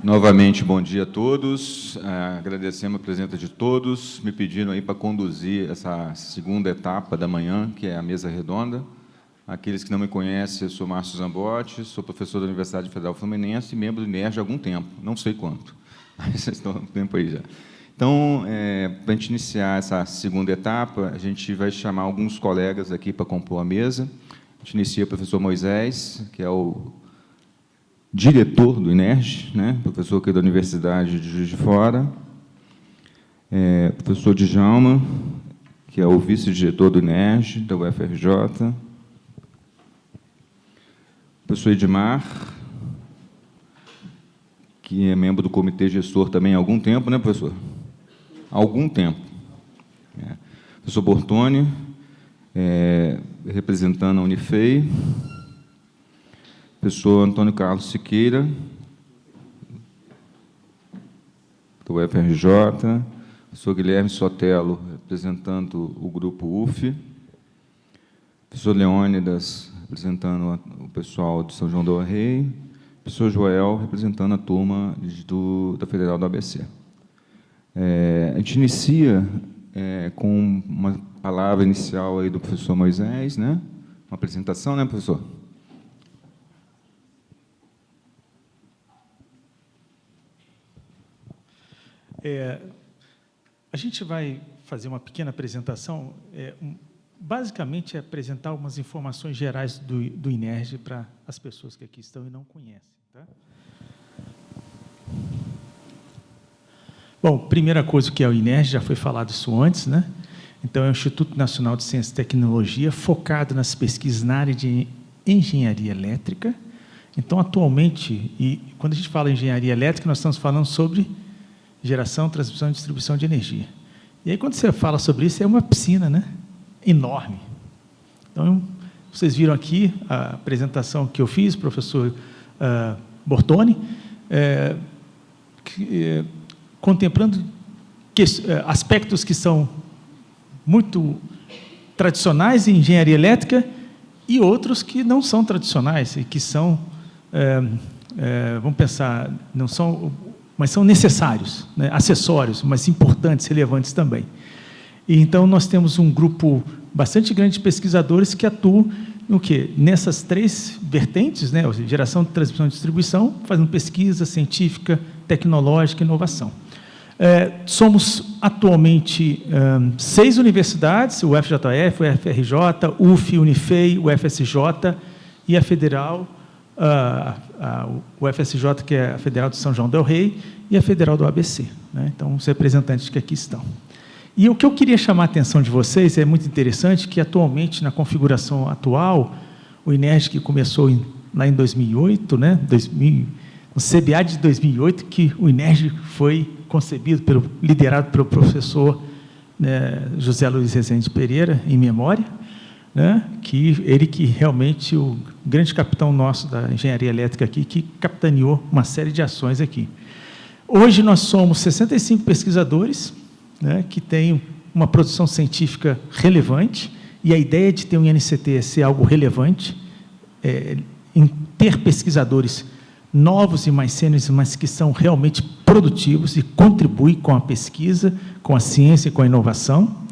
Novamente, bom dia a todos. Agradecemos a presença de todos. Me pediram aí para conduzir essa segunda etapa da manhã, que é a mesa redonda. Aqueles que não me conhecem, eu sou Márcio Zambotti, sou professor da Universidade Federal Fluminense e membro do INERJ há algum tempo, não sei quanto, mas vocês estão há um tempo aí já. Então, para a gente iniciar essa segunda etapa, a gente vai chamar alguns colegas aqui para compor a mesa. A gente inicia o professor Moisés, que é o diretor do INERJ, né? Professor aqui da Universidade de Juiz de Fora. Professor Djalma, que é o vice-diretor do INERJ, da UFRJ. Professor Edmar, que é membro do comitê gestor também há algum tempo, né, professor? Há algum tempo. Professor Bortoni, representando a Unifei. Professor Antônio Carlos Siqueira, do UFRJ. Professor Guilherme Sotelo, representando o grupo UF. Professor Leônidas, representando o pessoal de São João del Rei. Professor Joel, representando a turma da Federal do ABC. A gente inicia com uma palavra inicial aí do professor Moisés, né? Uma apresentação, né, professor? A gente vai fazer uma pequena apresentação, basicamente é apresentar algumas informações gerais do INERJ para as pessoas que aqui estão e não conhecem. Tá? Bom, primeira coisa que é o INERJ, já foi falado isso antes, né? Então, é o Instituto Nacional de Ciência e Tecnologia, focado nas pesquisas na área de engenharia elétrica. Então, atualmente, e quando a gente fala em engenharia elétrica, nós estamos falando sobre geração, transmissão e distribuição de energia. E aí, quando você fala sobre isso, é uma piscina, né? Enorme. Então, vocês viram aqui a apresentação que eu fiz, professor Bortoni, contemplando aspectos que são muito tradicionais em engenharia elétrica e outros que não são tradicionais e que são, vamos pensar, não são, mas são necessários, né? Acessórios, mas importantes, relevantes também. E, então, nós temos um grupo bastante grande de pesquisadores que atuam no quê? Nessas três vertentes, né? Ou seja, geração, transmissão e distribuição, fazendo pesquisa científica, tecnológica e inovação. Somos, atualmente, 6 universidades, o FJF, o FRJ, UF, Unifei, o FSJ e a Federal, o FSJ, que é a Federal de São João del Rei, e a Federal do ABC. Né? Então, os representantes que aqui estão. E o que eu queria chamar a atenção de vocês, é muito interessante, que atualmente, na configuração atual, o INERJ, que começou lá em 2008, né, no CBA de 2008, que o INERJ foi concebido, liderado pelo professor, né, José Luiz Rezende Pereira, em memória, né, ele que realmente o grande capitão nosso da engenharia elétrica aqui, que capitaneou uma série de ações aqui. Hoje nós somos 65 pesquisadores, né, que têm uma produção científica relevante, e a ideia de ter um INCT é ser algo relevante, em ter pesquisadores novos e mais sêniores, mas que são realmente produtivos e contribuem com a pesquisa, com a ciência e com a inovação.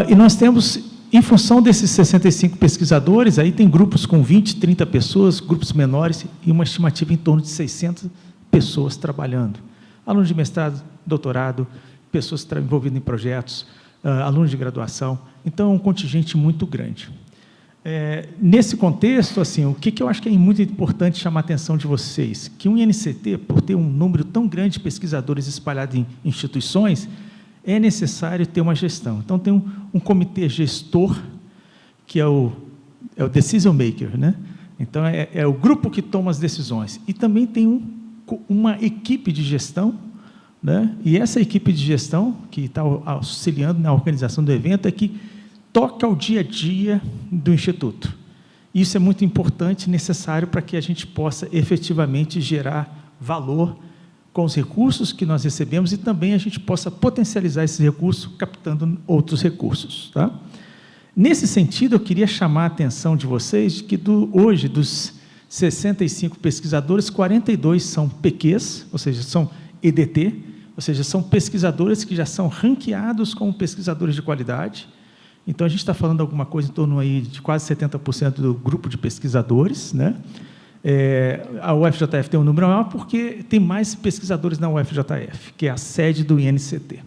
E nós temos, em função desses 65 pesquisadores, aí tem grupos com 20, 30 pessoas, grupos menores, e uma estimativa em torno de 600 pessoas trabalhando. Alunos de mestrado, doutorado, pessoas envolvidas em projetos, alunos de graduação. Então, é um contingente muito grande. Nesse contexto, assim, o que eu acho que é muito importante chamar a atenção de vocês, que um INCT, por ter um número tão grande de pesquisadores espalhados em instituições, é necessário ter uma gestão. Então, tem um comitê gestor, que é o decision maker, né? Então, é o grupo que toma as decisões. E também tem uma equipe de gestão, né? E essa equipe de gestão, que está auxiliando na organização do evento, é que toca o dia a dia do Instituto. Isso é muito importante e necessário para que a gente possa efetivamente gerar valor com os recursos que nós recebemos e também a gente possa potencializar esses recursos captando outros recursos. Tá? Nesse sentido, eu queria chamar a atenção de vocês que hoje, dos 65 pesquisadores, 42 são PQs, ou seja, são EDT, ou seja, são pesquisadores que já são ranqueados como pesquisadores de qualidade. Então, a gente está falando alguma coisa em torno aí de quase 70% do grupo de pesquisadores, né? A UFJF tem um número maior porque tem mais pesquisadores na UFJF, que é a sede do INCT.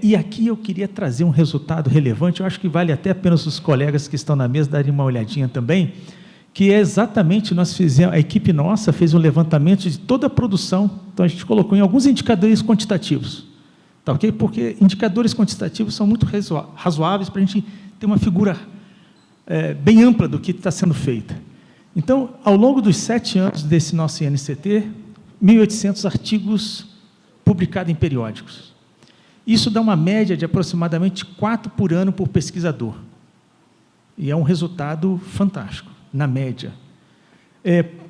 E aqui eu queria trazer um resultado relevante, eu acho que vale até a pena os colegas que estão na mesa darem uma olhadinha também, que é exatamente, a equipe nossa fez um levantamento de toda a produção, então a gente colocou em alguns indicadores quantitativos, tá ok? Porque indicadores quantitativos são muito razoáveis para a gente ter uma figura bem ampla do que está sendo feita. Então, ao longo dos 7 anos desse nosso INCT, 1.800 artigos publicados em periódicos. Isso dá uma média de aproximadamente 4 por ano por pesquisador. E é um resultado fantástico, na média.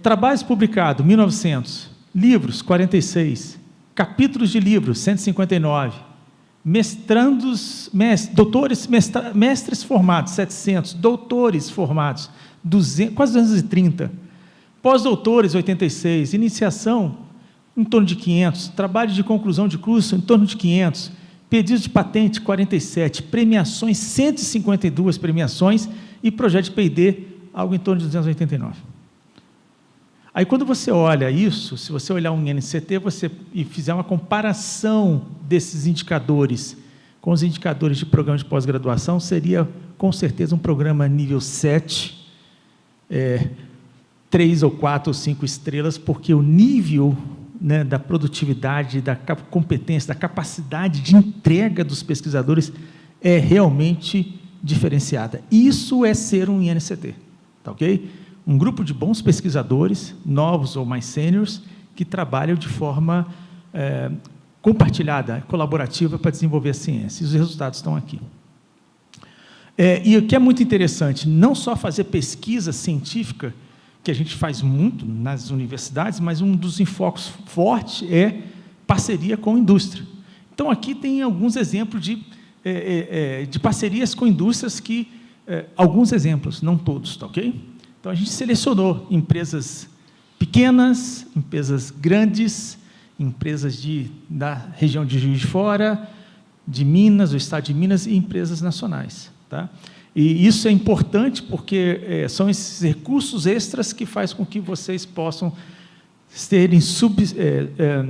Trabalhos publicados, 1.900. Livros, 46. Capítulos de livros, 159. Mestres formados, 700. Doutores formados, 200, quase 230. Pós-doutores, 86. Iniciação, em torno de 500. Trabalho de conclusão de curso, em torno de 500. Pedidos de patente, 47. Premiações, 152 premiações. E projeto de P&D, algo em torno de 289. Aí, quando você olha isso, se você olhar um INCT e fizer uma comparação desses indicadores com os indicadores de programa de pós-graduação, seria, com certeza, um programa nível 7, 3 ou 4 ou 5 estrelas, porque o nível, né, da produtividade, da competência, da capacidade de entrega dos pesquisadores é realmente diferenciada. Isso é ser um INCT, tá ok? Um grupo de bons pesquisadores, novos ou mais sêniores, que trabalham de forma compartilhada, colaborativa, para desenvolver a ciência. E os resultados estão aqui. E o que é muito interessante, não só fazer pesquisa científica, que a gente faz muito nas universidades, mas um dos enfoques fortes é parceria com a indústria. Então, aqui tem alguns exemplos de parcerias com indústrias alguns exemplos, não todos, tá ok? Então, a gente selecionou empresas pequenas, empresas grandes, empresas da região de Juiz de Fora, de Minas, do estado de Minas, e empresas nacionais, tá? E isso é importante porque são esses recursos extras que fazem com que vocês possam serem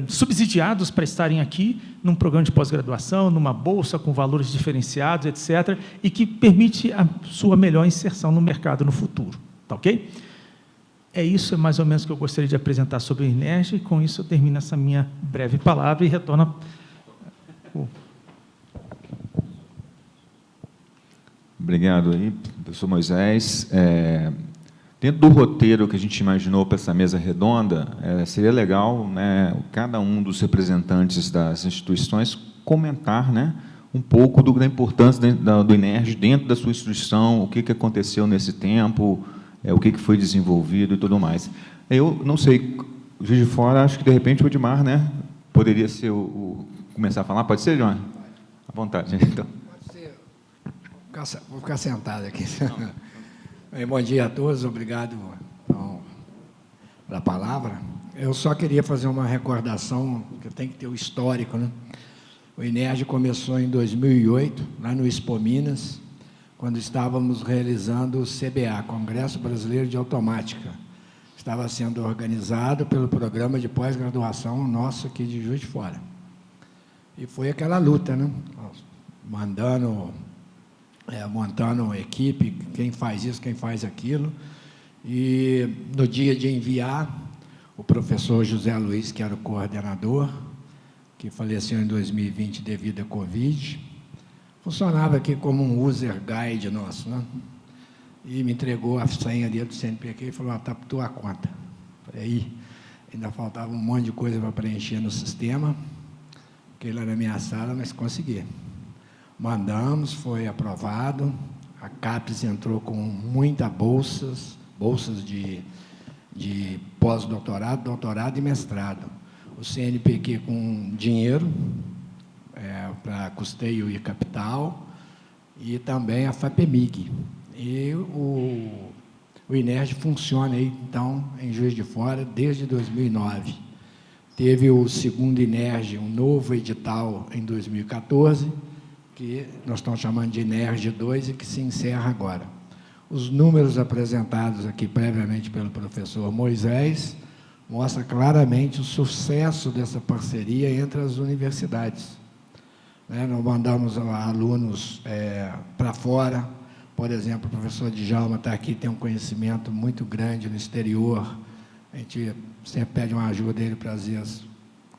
subsidiados para estarem aqui num programa de pós-graduação, numa bolsa com valores diferenciados, etc., e que permite a sua melhor inserção no mercado no futuro. Tá ok? Isso é mais ou menos o que eu gostaria de apresentar sobre o INERJ, e com isso eu termino essa minha breve palavra e retorno. Obrigado aí, professor Moisés. Dentro do roteiro que a gente imaginou para essa mesa redonda, seria legal, né, cada um dos representantes das instituições comentar, né, um pouco da importância do INERJ dentro da sua instituição, o que aconteceu nesse tempo, o que foi desenvolvido e tudo mais. Eu não sei, Juiz de Fora, acho que, de repente, o Edmar, né, poderia ser começar a falar. Pode ser, João? À vontade. Então. Pode ser. Vou ficar sentado aqui. Bom dia a todos, obrigado pela palavra. Eu só queria fazer uma recordação, que tem que ter o histórico, né? O INERJ começou em 2008, lá no Expo Minas, quando estávamos realizando o CBA, Congresso Brasileiro de Automática. Estava sendo organizado pelo programa de pós-graduação nosso aqui de Juiz de Fora. E foi aquela luta, né? Montando equipe, quem faz isso, quem faz aquilo. E no dia de enviar, o professor José Luiz, que era o coordenador, que faleceu em 2020 devido à Covid, funcionava aqui como um user guide nosso, né? E me entregou a senha ali do CNPq e falou: está por tua conta. Falei, aí, ainda faltava um monte de coisa para preencher no sistema, porque ele era na minha sala, mas consegui. Mandamos, foi aprovado, a CAPES entrou com muitas bolsas de pós-doutorado, doutorado e mestrado. O CNPq com dinheiro, para custeio e capital, e também a FAPEMIG. E O INERJ funciona aí, então, em Juiz de Fora, desde 2009. Teve o segundo INERJ, um novo edital, em 2014, que nós estamos chamando de INERJ 2 e que se encerra agora. Os números apresentados aqui previamente pelo professor Moisés mostram claramente o sucesso dessa parceria entre as universidades. Nós mandamos alunos para fora, por exemplo, o professor Djalma está aqui, tem um conhecimento muito grande no exterior, a gente sempre pede uma ajuda dele para, às vezes,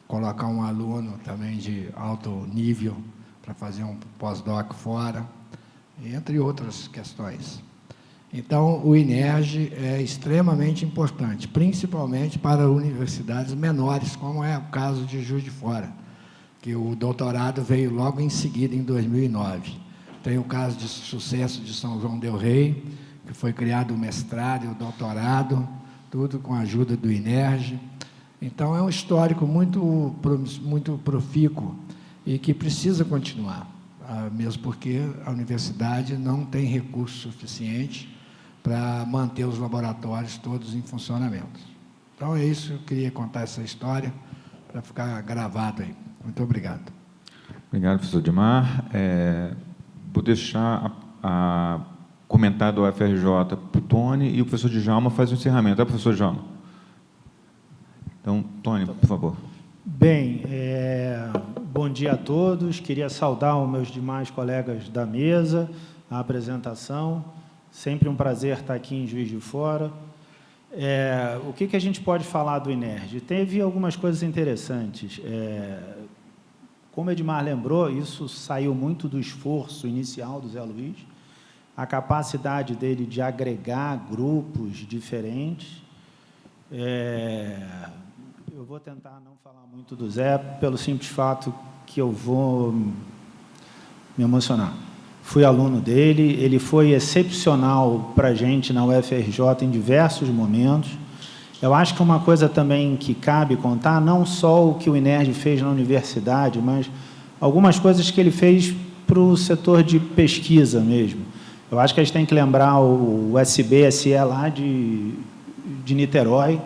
colocar um aluno também de alto nível para fazer um pós-doc fora, entre outras questões. Então, o INERJ é extremamente importante, principalmente para universidades menores, como é o caso de Juiz de Fora, que o doutorado veio logo em seguida, em 2009. Tem o caso de sucesso de São João del Rei, que foi criado o mestrado e o doutorado, tudo com a ajuda do INERJ. Então, é um histórico muito profícuo e que precisa continuar, mesmo porque a universidade não tem recurso suficiente para manter os laboratórios todos em funcionamento. Então, é isso, eu queria contar essa história para ficar gravado aí. Muito obrigado. Obrigado, professor Dimar. Vou deixar comentário do UFRJ para o Tony e o professor Djalma faz o encerramento. Tá, professor Djalma? Então, Tony, por favor. Bem, bom dia a todos. Queria saudar os meus demais colegas da mesa, a apresentação. Sempre um prazer estar aqui em Juiz de Fora. O que a gente pode falar do INERJ? Teve algumas coisas interessantes. Como Edmar lembrou, isso saiu muito do esforço inicial do Zé Luiz, a capacidade dele de agregar grupos diferentes. Eu vou tentar não falar muito do Zé, pelo simples fato que eu vou me emocionar. Fui aluno dele, ele foi excepcional para a gente na UFRJ em diversos momentos. Eu acho que uma coisa também que cabe contar, não só o que o INERJ fez na universidade, mas algumas coisas que ele fez para o setor de pesquisa mesmo. Eu acho que a gente tem que lembrar o SBSE lá de Niterói,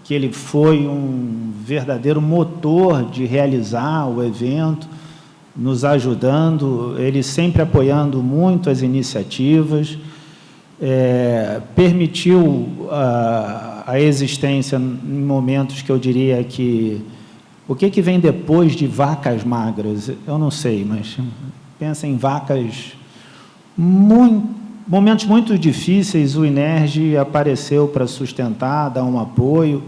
que ele foi um verdadeiro motor de realizar o evento, nos ajudando, ele sempre apoiando muito as iniciativas, permitiu a existência em momentos que eu diria que... O que vem depois de vacas magras? Eu não sei, mas pensa em vacas... momentos muito difíceis, o INERJ apareceu para sustentar, dar um apoio,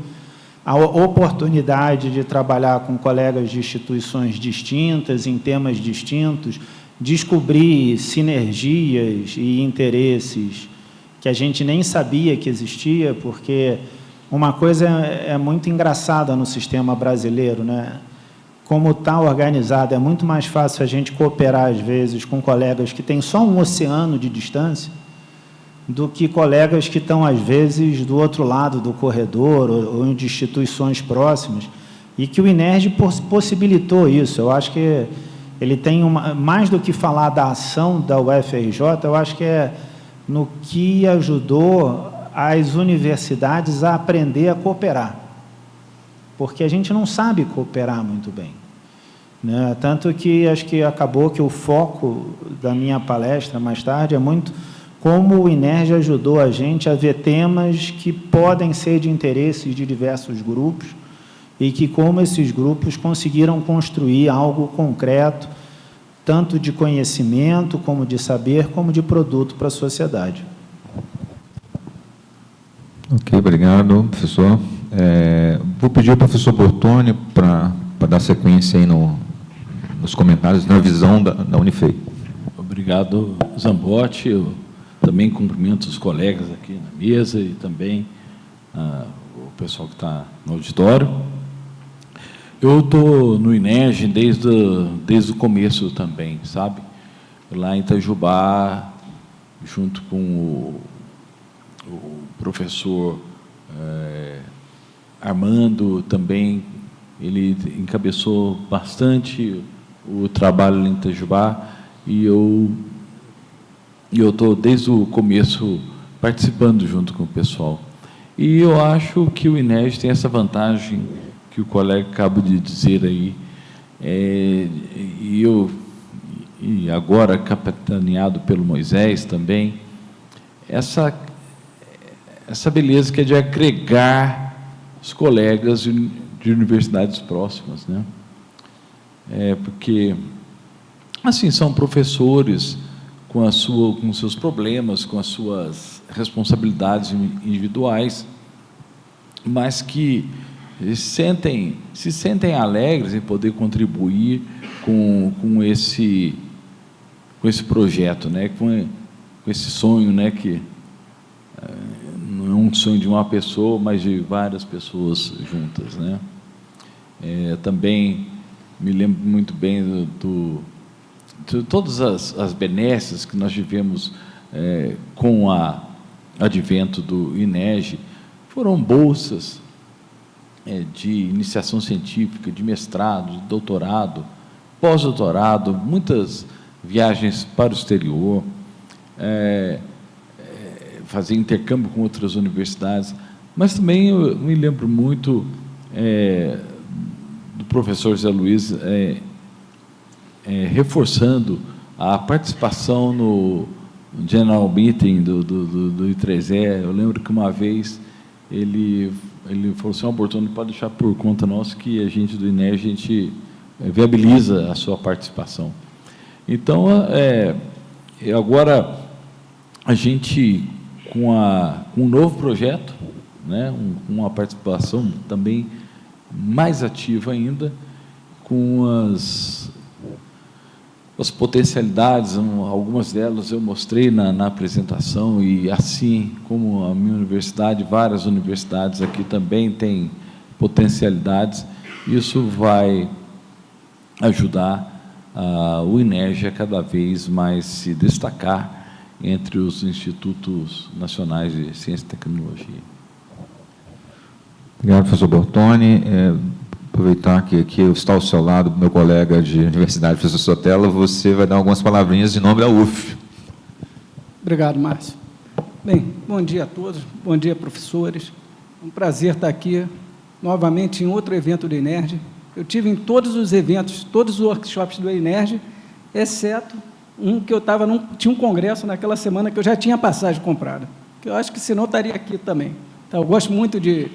a oportunidade de trabalhar com colegas de instituições distintas, em temas distintos, descobrir sinergias e interesses que a gente nem sabia que existia, porque uma coisa é muito engraçada no sistema brasileiro, né? Como está organizado, é muito mais fácil a gente cooperar, às vezes, com colegas que têm só um oceano de distância, do que colegas que estão, às vezes, do outro lado do corredor ou de instituições próximas, e que o INERJ possibilitou isso. Eu acho que ele tem mais do que falar da ação da UFRJ, eu acho que é no que ajudou as universidades a aprender a cooperar, porque a gente não sabe cooperar muito bem, né? Tanto que acho que acabou que o foco da minha palestra mais tarde é muito como o INERJ ajudou a gente a ver temas que podem ser de interesse de diversos grupos e que como esses grupos conseguiram construir algo concreto, tanto de conhecimento, como de saber, como de produto para a sociedade. Ok, obrigado, professor. Vou pedir ao professor Bortoni para dar sequência aí nos comentários, na visão da Unifei. Obrigado, Zambotti. Eu também cumprimento os colegas aqui na mesa e também o pessoal que está no auditório. Eu estou no INERJ desde o começo também, sabe? Lá em Itajubá, junto com o professor Armando também, ele encabeçou bastante o trabalho em Itajubá, e eu estou desde o começo participando junto com o pessoal. E eu acho que o INERJ tem essa vantagem que o colega acaba de dizer aí, e agora capitaneado pelo Moisés também, essa beleza que é de agregar os colegas de universidades próximas, né? Porque, assim, são professores com seus problemas, com as suas responsabilidades individuais, mas que se sentem alegres em poder contribuir com esse projeto, né? com esse sonho, né? Que não é um sonho de uma pessoa, mas de várias pessoas juntas, né? Também me lembro muito bem de todas as benesses que nós tivemos com o advento do INERJ. Foram bolsas de iniciação científica, de mestrado, de doutorado, pós-doutorado, muitas viagens para o exterior, fazer intercâmbio com outras universidades, mas também eu me lembro muito do professor José Luiz reforçando a participação no General Meeting do I3E. Eu lembro que uma vez ele falou assim: Bortoni, pode deixar por conta nossa que a gente do INERJ, a gente viabiliza a sua participação. Então, agora a gente, com um novo projeto, né, uma participação também mais ativa ainda, com as potencialidades, algumas delas eu mostrei na apresentação, e assim como a minha universidade, várias universidades aqui também têm potencialidades. Isso vai ajudar o INERJ a cada vez mais se destacar entre os institutos nacionais de ciência e tecnologia. Obrigado, professor Bortoni. Aproveitar que aqui está ao seu lado meu colega de universidade, professor Sotelo, você vai dar algumas palavrinhas de nome da UF. Obrigado, Márcio. Bem, bom dia a todos, bom dia, professores. É um prazer estar aqui novamente em outro evento do INERJ. Eu tive em todos os eventos, todos os workshops do INERJ, exceto um que eu tinha um congresso naquela semana que eu já tinha passagem comprada, que eu acho que senão estaria aqui também. Então, eu gosto muito de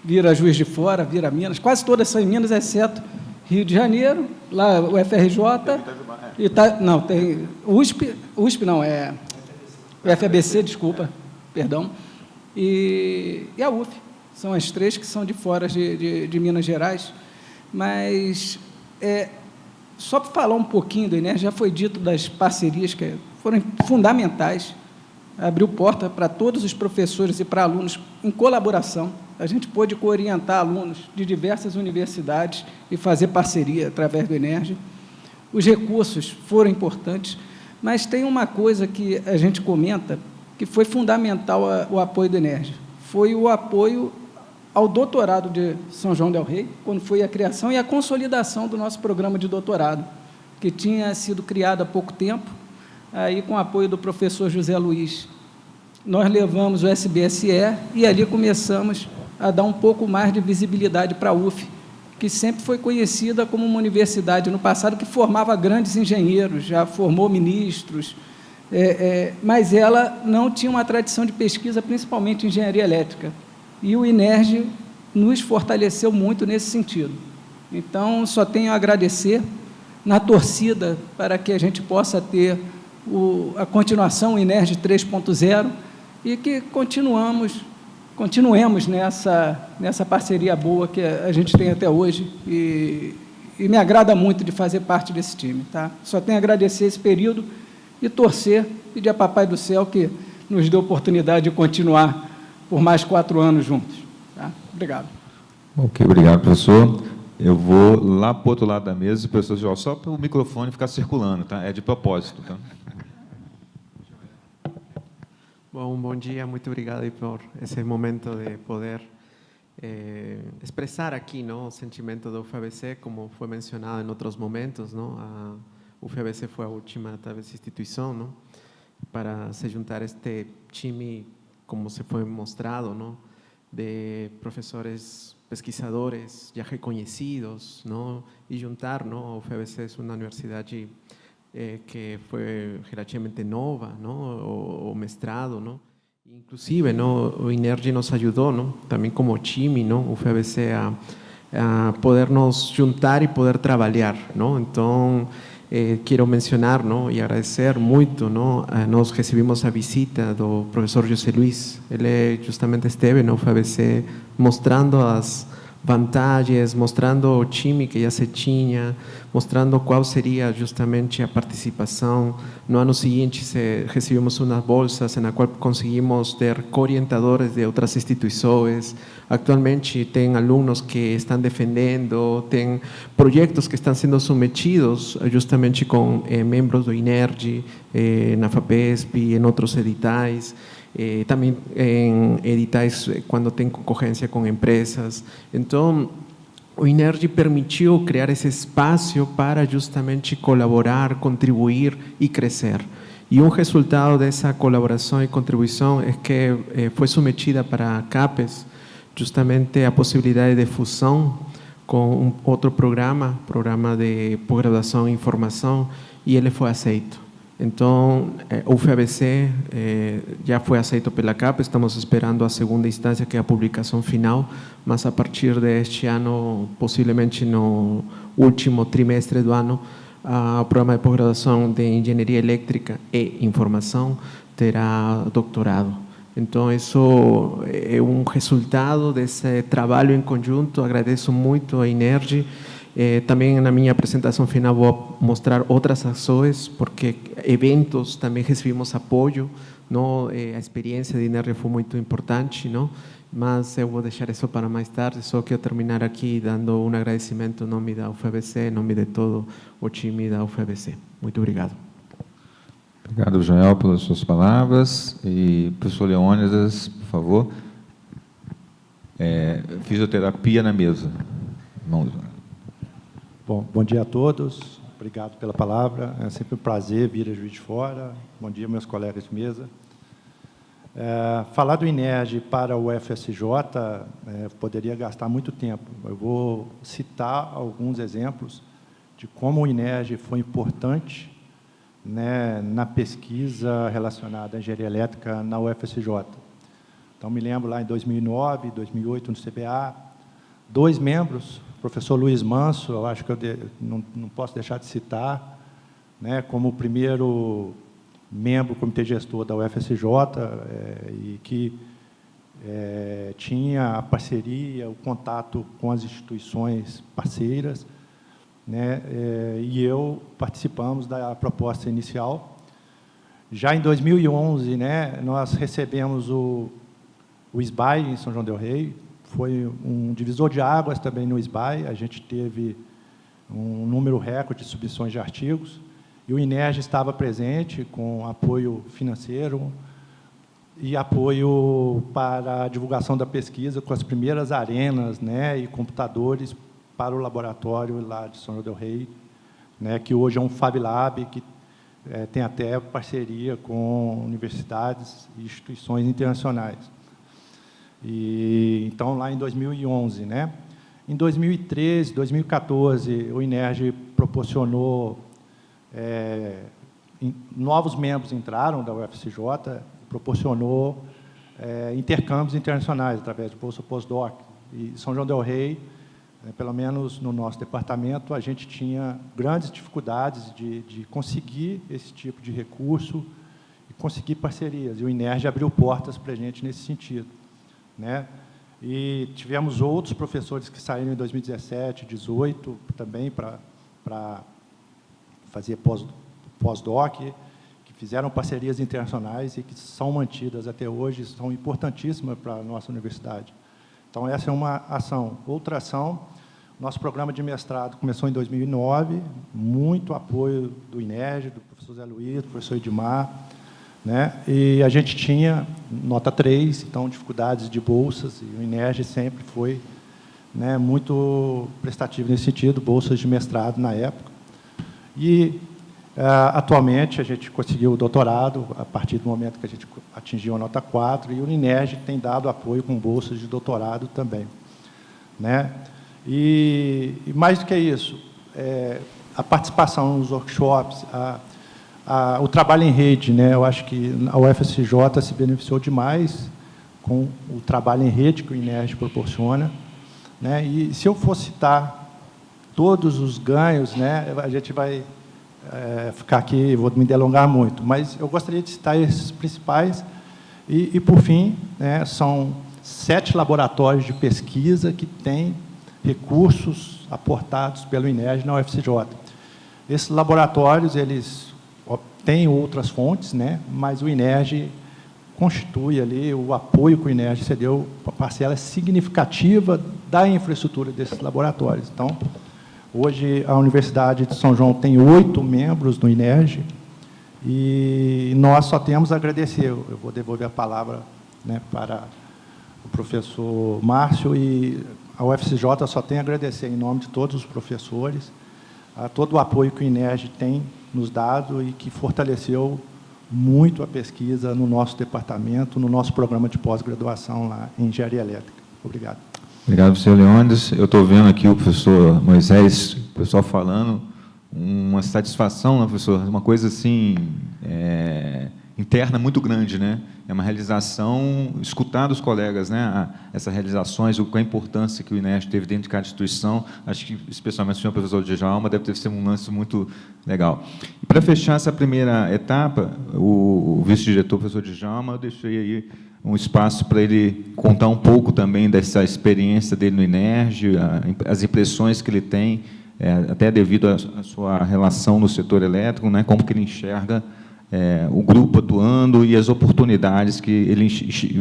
vir a Juiz de Fora, vir a Minas, quase todas são em Minas, exceto Rio de Janeiro, lá o FRJ, não, tem USP não, o FABC, desculpa, perdão, e a UF, são as três que são de fora de Minas Gerais, mas só para falar um pouquinho do INERJ, já foi dito das parcerias que foram fundamentais, abriu porta para todos os professores e para alunos em colaboração. A gente pôde orientar alunos de diversas universidades e fazer parceria através do INERJ. Os recursos foram importantes, mas tem uma coisa que a gente comenta que foi fundamental o apoio do INERJ. Foi o apoio ao doutorado de São João del Rei, quando foi a criação e a consolidação do nosso programa de doutorado, que tinha sido criado há pouco tempo, aí com o apoio do professor José Luiz. Nós levamos o SBSE e ali começamos a dar um pouco mais de visibilidade para a UF, que sempre foi conhecida como uma universidade no passado que formava grandes engenheiros, já formou ministros, mas ela não tinha uma tradição de pesquisa, principalmente em engenharia elétrica. E o INERJ nos fortaleceu muito nesse sentido. Então, só tenho a agradecer na torcida para que a gente possa ter a continuação, o INERJ 3.0, e que continuemos nessa parceria boa que a gente tem até hoje, e me agrada muito de fazer parte desse time. Tá? Só tenho a agradecer esse período e torcer, pedir a Papai do Céu que nos dê a oportunidade de continuar por mais 4 anos juntos. Tá? Obrigado. Ok, obrigado, professor. Eu vou lá para o outro lado da mesa, professor, só para o microfone ficar circulando, tá? É de propósito. Tá? Bom dia, muito obrigado por esse momento de poder expressar aqui, não, o sentimento da UFABC, como foi mencionado em outros momentos, não? A UFABC foi a última, talvez, instituição, não? Para se juntar a este time como se foi mostrado, ¿no? De professores pesquisadores já reconhecidos, ¿no? E juntar, ¿no? A UFABC é uma universidade que foi relativamente nova, ¿no? O mestrado, ¿no? Inclusive, ¿no? O INERJ nos ajudou, ¿no? Também como time, ¿no? UFABC a podernos juntar e poder trabalhar, ¿no? Então, quero mencionar, ¿no? E agradecer muito, ¿no? Nós recebimos a visita do professor José Luis. Ele justamente esteve na UFABC mostrando as vantagens, mostrando o time que já se tinha, mostrando qual seria justamente a participação. No ano seguinte, recebemos umas bolsas na qual conseguimos ter co-orientadores de outras instituições. Atualmente, tem alunos que estão defendendo, tem projetos que estão sendo submetidos justamente com membros do INERJ, na FAPESP e em outros editais. Também em editais quando tem concorrência com empresas. Então, o INERJ permitiu criar esse espaço para justamente colaborar, contribuir e crescer. E um resultado dessa colaboração e contribuição é que foi submetida para a CAPES justamente a possibilidade de fusão com outro programa de pós-graduação em informação, e ele foi aceito. Então, o UFABC já foi aceito pela CAPES, estamos esperando a segunda instância, que é a publicação final, mas a partir deste ano, possivelmente no último trimestre do ano, o programa de pós-graduação de Engenharia Elétrica e Informação terá doutorado. Então, isso é um resultado desse trabalho em conjunto. Agradeço muito a INERJ. Também na minha apresentação final vou mostrar outras ações, porque eventos também recebimos apoio, não? A experiência de INERJ foi muito importante, não? Mas eu vou deixar isso para mais tarde. Só quero terminar aqui dando um agradecimento em nome da UFABC, em nome de todo o time da UFABC. Muito obrigado. Obrigado, Joel, pelas suas palavras. E, professor Leônidas, por favor. Fisioterapia na mesa. Vamos lá. Bom dia a todos, obrigado pela palavra, é sempre um prazer vir a Juiz de Fora. Bom dia, meus colegas de mesa. Falar do INERJ para o UFSJ poderia gastar muito tempo. Eu vou citar alguns exemplos de como o INERJ foi importante, né, na pesquisa relacionada à engenharia elétrica na UFSJ. Então, me lembro lá em 2009, 2008, no CBA, 2 membros, o professor Luiz Manso, eu acho que eu não posso deixar de citar, né, como o primeiro membro do comitê gestor da UFSJ, e que tinha a parceria, o contato com as instituições parceiras, né, e eu participamos da proposta inicial. Já em 2011, né, nós recebemos o SBAI em São João del Rei. Foi um divisor de águas também no SBAI. A gente teve um número recorde de submissões de artigos, e o INERJ estava presente com apoio financeiro e apoio para a divulgação da pesquisa, com as primeiras arenas, né, e computadores para o laboratório lá de São João del Rei, né, que hoje é um Fab Lab, que tem até parceria com universidades e instituições internacionais. E, então, lá em 2011, né? Em 2013, 2014, o INERJ proporcionou, novos membros entraram da UFSJ, proporcionou intercâmbios internacionais através do Bolsa Postdoc. E São João del Rei, pelo menos no nosso departamento, a gente tinha grandes dificuldades de conseguir esse tipo de recurso e conseguir parcerias. E o INERJ abriu portas para a gente nesse sentido, né? E tivemos outros professores que saíram em 2017, 2018, também para fazer pós-doc, que fizeram parcerias internacionais e que são mantidas até hoje, são importantíssimas para a nossa universidade. Então, essa é uma ação. Outra ação, nosso programa de mestrado começou em 2009, muito apoio do INERJ, do professor Zé Luiz, do professor Edmar, né? E a gente tinha nota 3, então dificuldades de bolsas, e o INERJ sempre foi, né, muito prestativo nesse sentido, bolsas de mestrado na época. E Atualmente, a gente conseguiu o doutorado a partir do momento que a gente atingiu a nota 4, e o INERJ tem dado apoio com bolsas de doutorado também, né? E mais do que isso, a participação nos workshops, o trabalho em rede, né? Eu acho que a UFSJ se beneficiou demais com o trabalho em rede que o INERJ proporciona, né? E se eu for citar todos os ganhos, né, a gente vai ficar aqui, vou me delongar muito, mas eu gostaria de citar esses principais. E por fim, né, são 7 laboratórios de pesquisa que têm recursos aportados pelo INERJ na UFSJ. Esses laboratórios, eles têm outras fontes, né, mas o INERJ constitui ali o apoio que o INERJ cedeu, uma parcela significativa da infraestrutura desses laboratórios. Então, hoje, a Universidade de São João tem 8 membros no INERJ, e nós só temos a agradecer. Eu vou devolver a palavra, né, para o professor Márcio, e a UFSJ só tem a agradecer, em nome de todos os professores, a todo o apoio que o INERJ tem nos dado e que fortaleceu muito a pesquisa no nosso departamento, no nosso programa de pós-graduação lá em Engenharia Elétrica. Obrigado. Obrigado, professor Leônidas. Eu estou vendo aqui o professor Moisés, o pessoal falando, uma satisfação, né, professor? Uma coisa assim, interna muito grande, né? É uma realização, escutar dos colegas, né, essas realizações, com a importância que o INERJ teve dentro de cada instituição. Acho que, especialmente o senhor professor Djalma, deve ter sido um lance muito legal. E, para fechar essa primeira etapa, o vice-diretor, professor Djalma, eu deixei aí um espaço para ele contar um pouco também dessa experiência dele no INERJ, as impressões que ele tem, até devido à sua relação no setor elétrico, né, como que ele enxerga o grupo atuando e as oportunidades que ele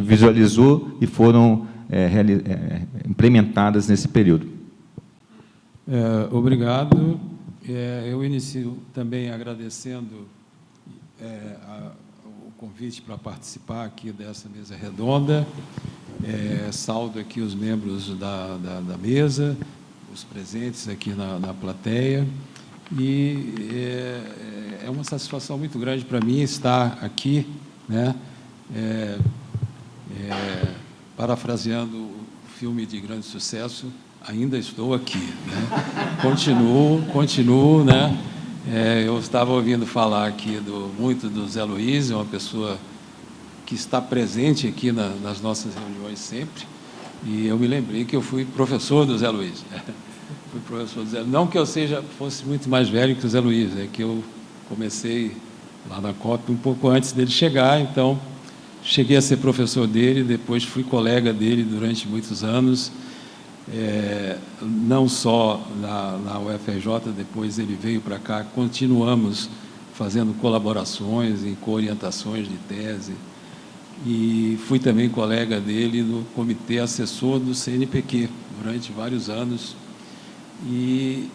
visualizou e foram implementadas nesse período. Obrigado. Eu inicio também agradecendo o convite para participar aqui dessa mesa redonda. Saúdo aqui os membros da mesa, os presentes aqui na plateia. E é uma satisfação muito grande para mim estar aqui, né? Parafraseando o filme de grande sucesso, ainda estou aqui, né? Continuo, né? Eu estava ouvindo falar aqui muito do Zé Luiz, é uma pessoa que está presente aqui nas nossas reuniões sempre, e eu me lembrei que eu fui professor do Zé Luiz. Fui professor do Zé Luiz. Não que eu fosse muito mais velho que o Zé Luiz, é que eu comecei lá na COP um pouco antes dele chegar, então cheguei a ser professor dele, depois fui colega dele durante muitos anos, não só na UFRJ, depois ele veio para cá, continuamos fazendo colaborações em coorientações de tese, e fui também colega dele no comitê assessor do CNPq durante vários anos. E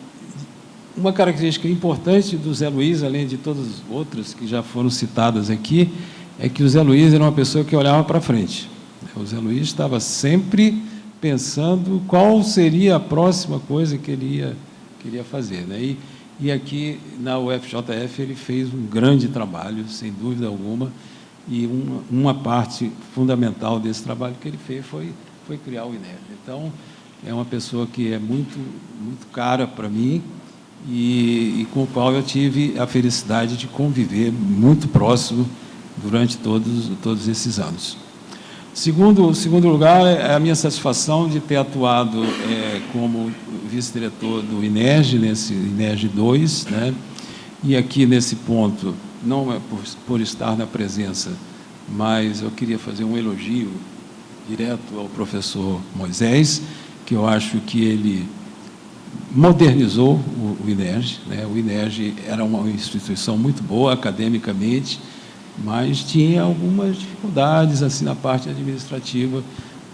uma característica importante do Zé Luiz, além de todas as outras que já foram citadas aqui, é que o Zé Luiz era uma pessoa que olhava para frente. O Zé Luiz estava sempre pensando qual seria a próxima coisa que ele queria fazer, né? E aqui na UFJF ele fez um grande trabalho, sem dúvida alguma, e uma parte fundamental desse trabalho que ele fez foi criar o INERJ. Então, é uma pessoa que é muito, muito cara para mim e com o qual eu tive a felicidade de conviver muito próximo durante todos esses anos. Segundo lugar, é a minha satisfação de ter atuado como vice-diretor do INERJ, nesse INERJ 2, né? E aqui nesse ponto, não é por estar na presença, mas eu queria fazer um elogio direto ao professor Moisés, que eu acho que ele modernizou o INERJ, né? O INERJ era uma instituição muito boa academicamente, mas tinha algumas dificuldades assim na parte administrativa.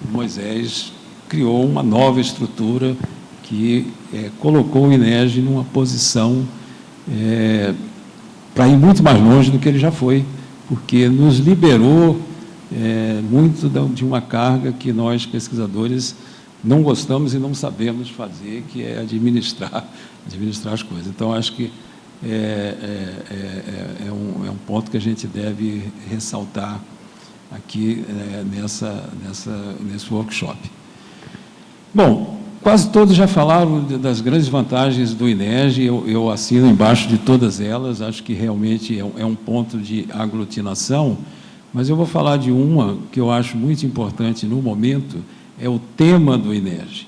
O Moisés criou uma nova estrutura que colocou o INERJ numa posição para ir muito mais longe do que ele já foi, porque nos liberou muito de uma carga que nós, pesquisadores, não gostamos e não sabemos fazer, que é administrar as coisas. Então, acho que é um ponto que a gente deve ressaltar aqui nesse workshop. Bom, quase todos já falaram das grandes vantagens do INERJ, eu assino embaixo de todas elas, acho que realmente é um ponto de aglutinação, mas eu vou falar de uma que eu acho muito importante no momento, é o tema do INERJ.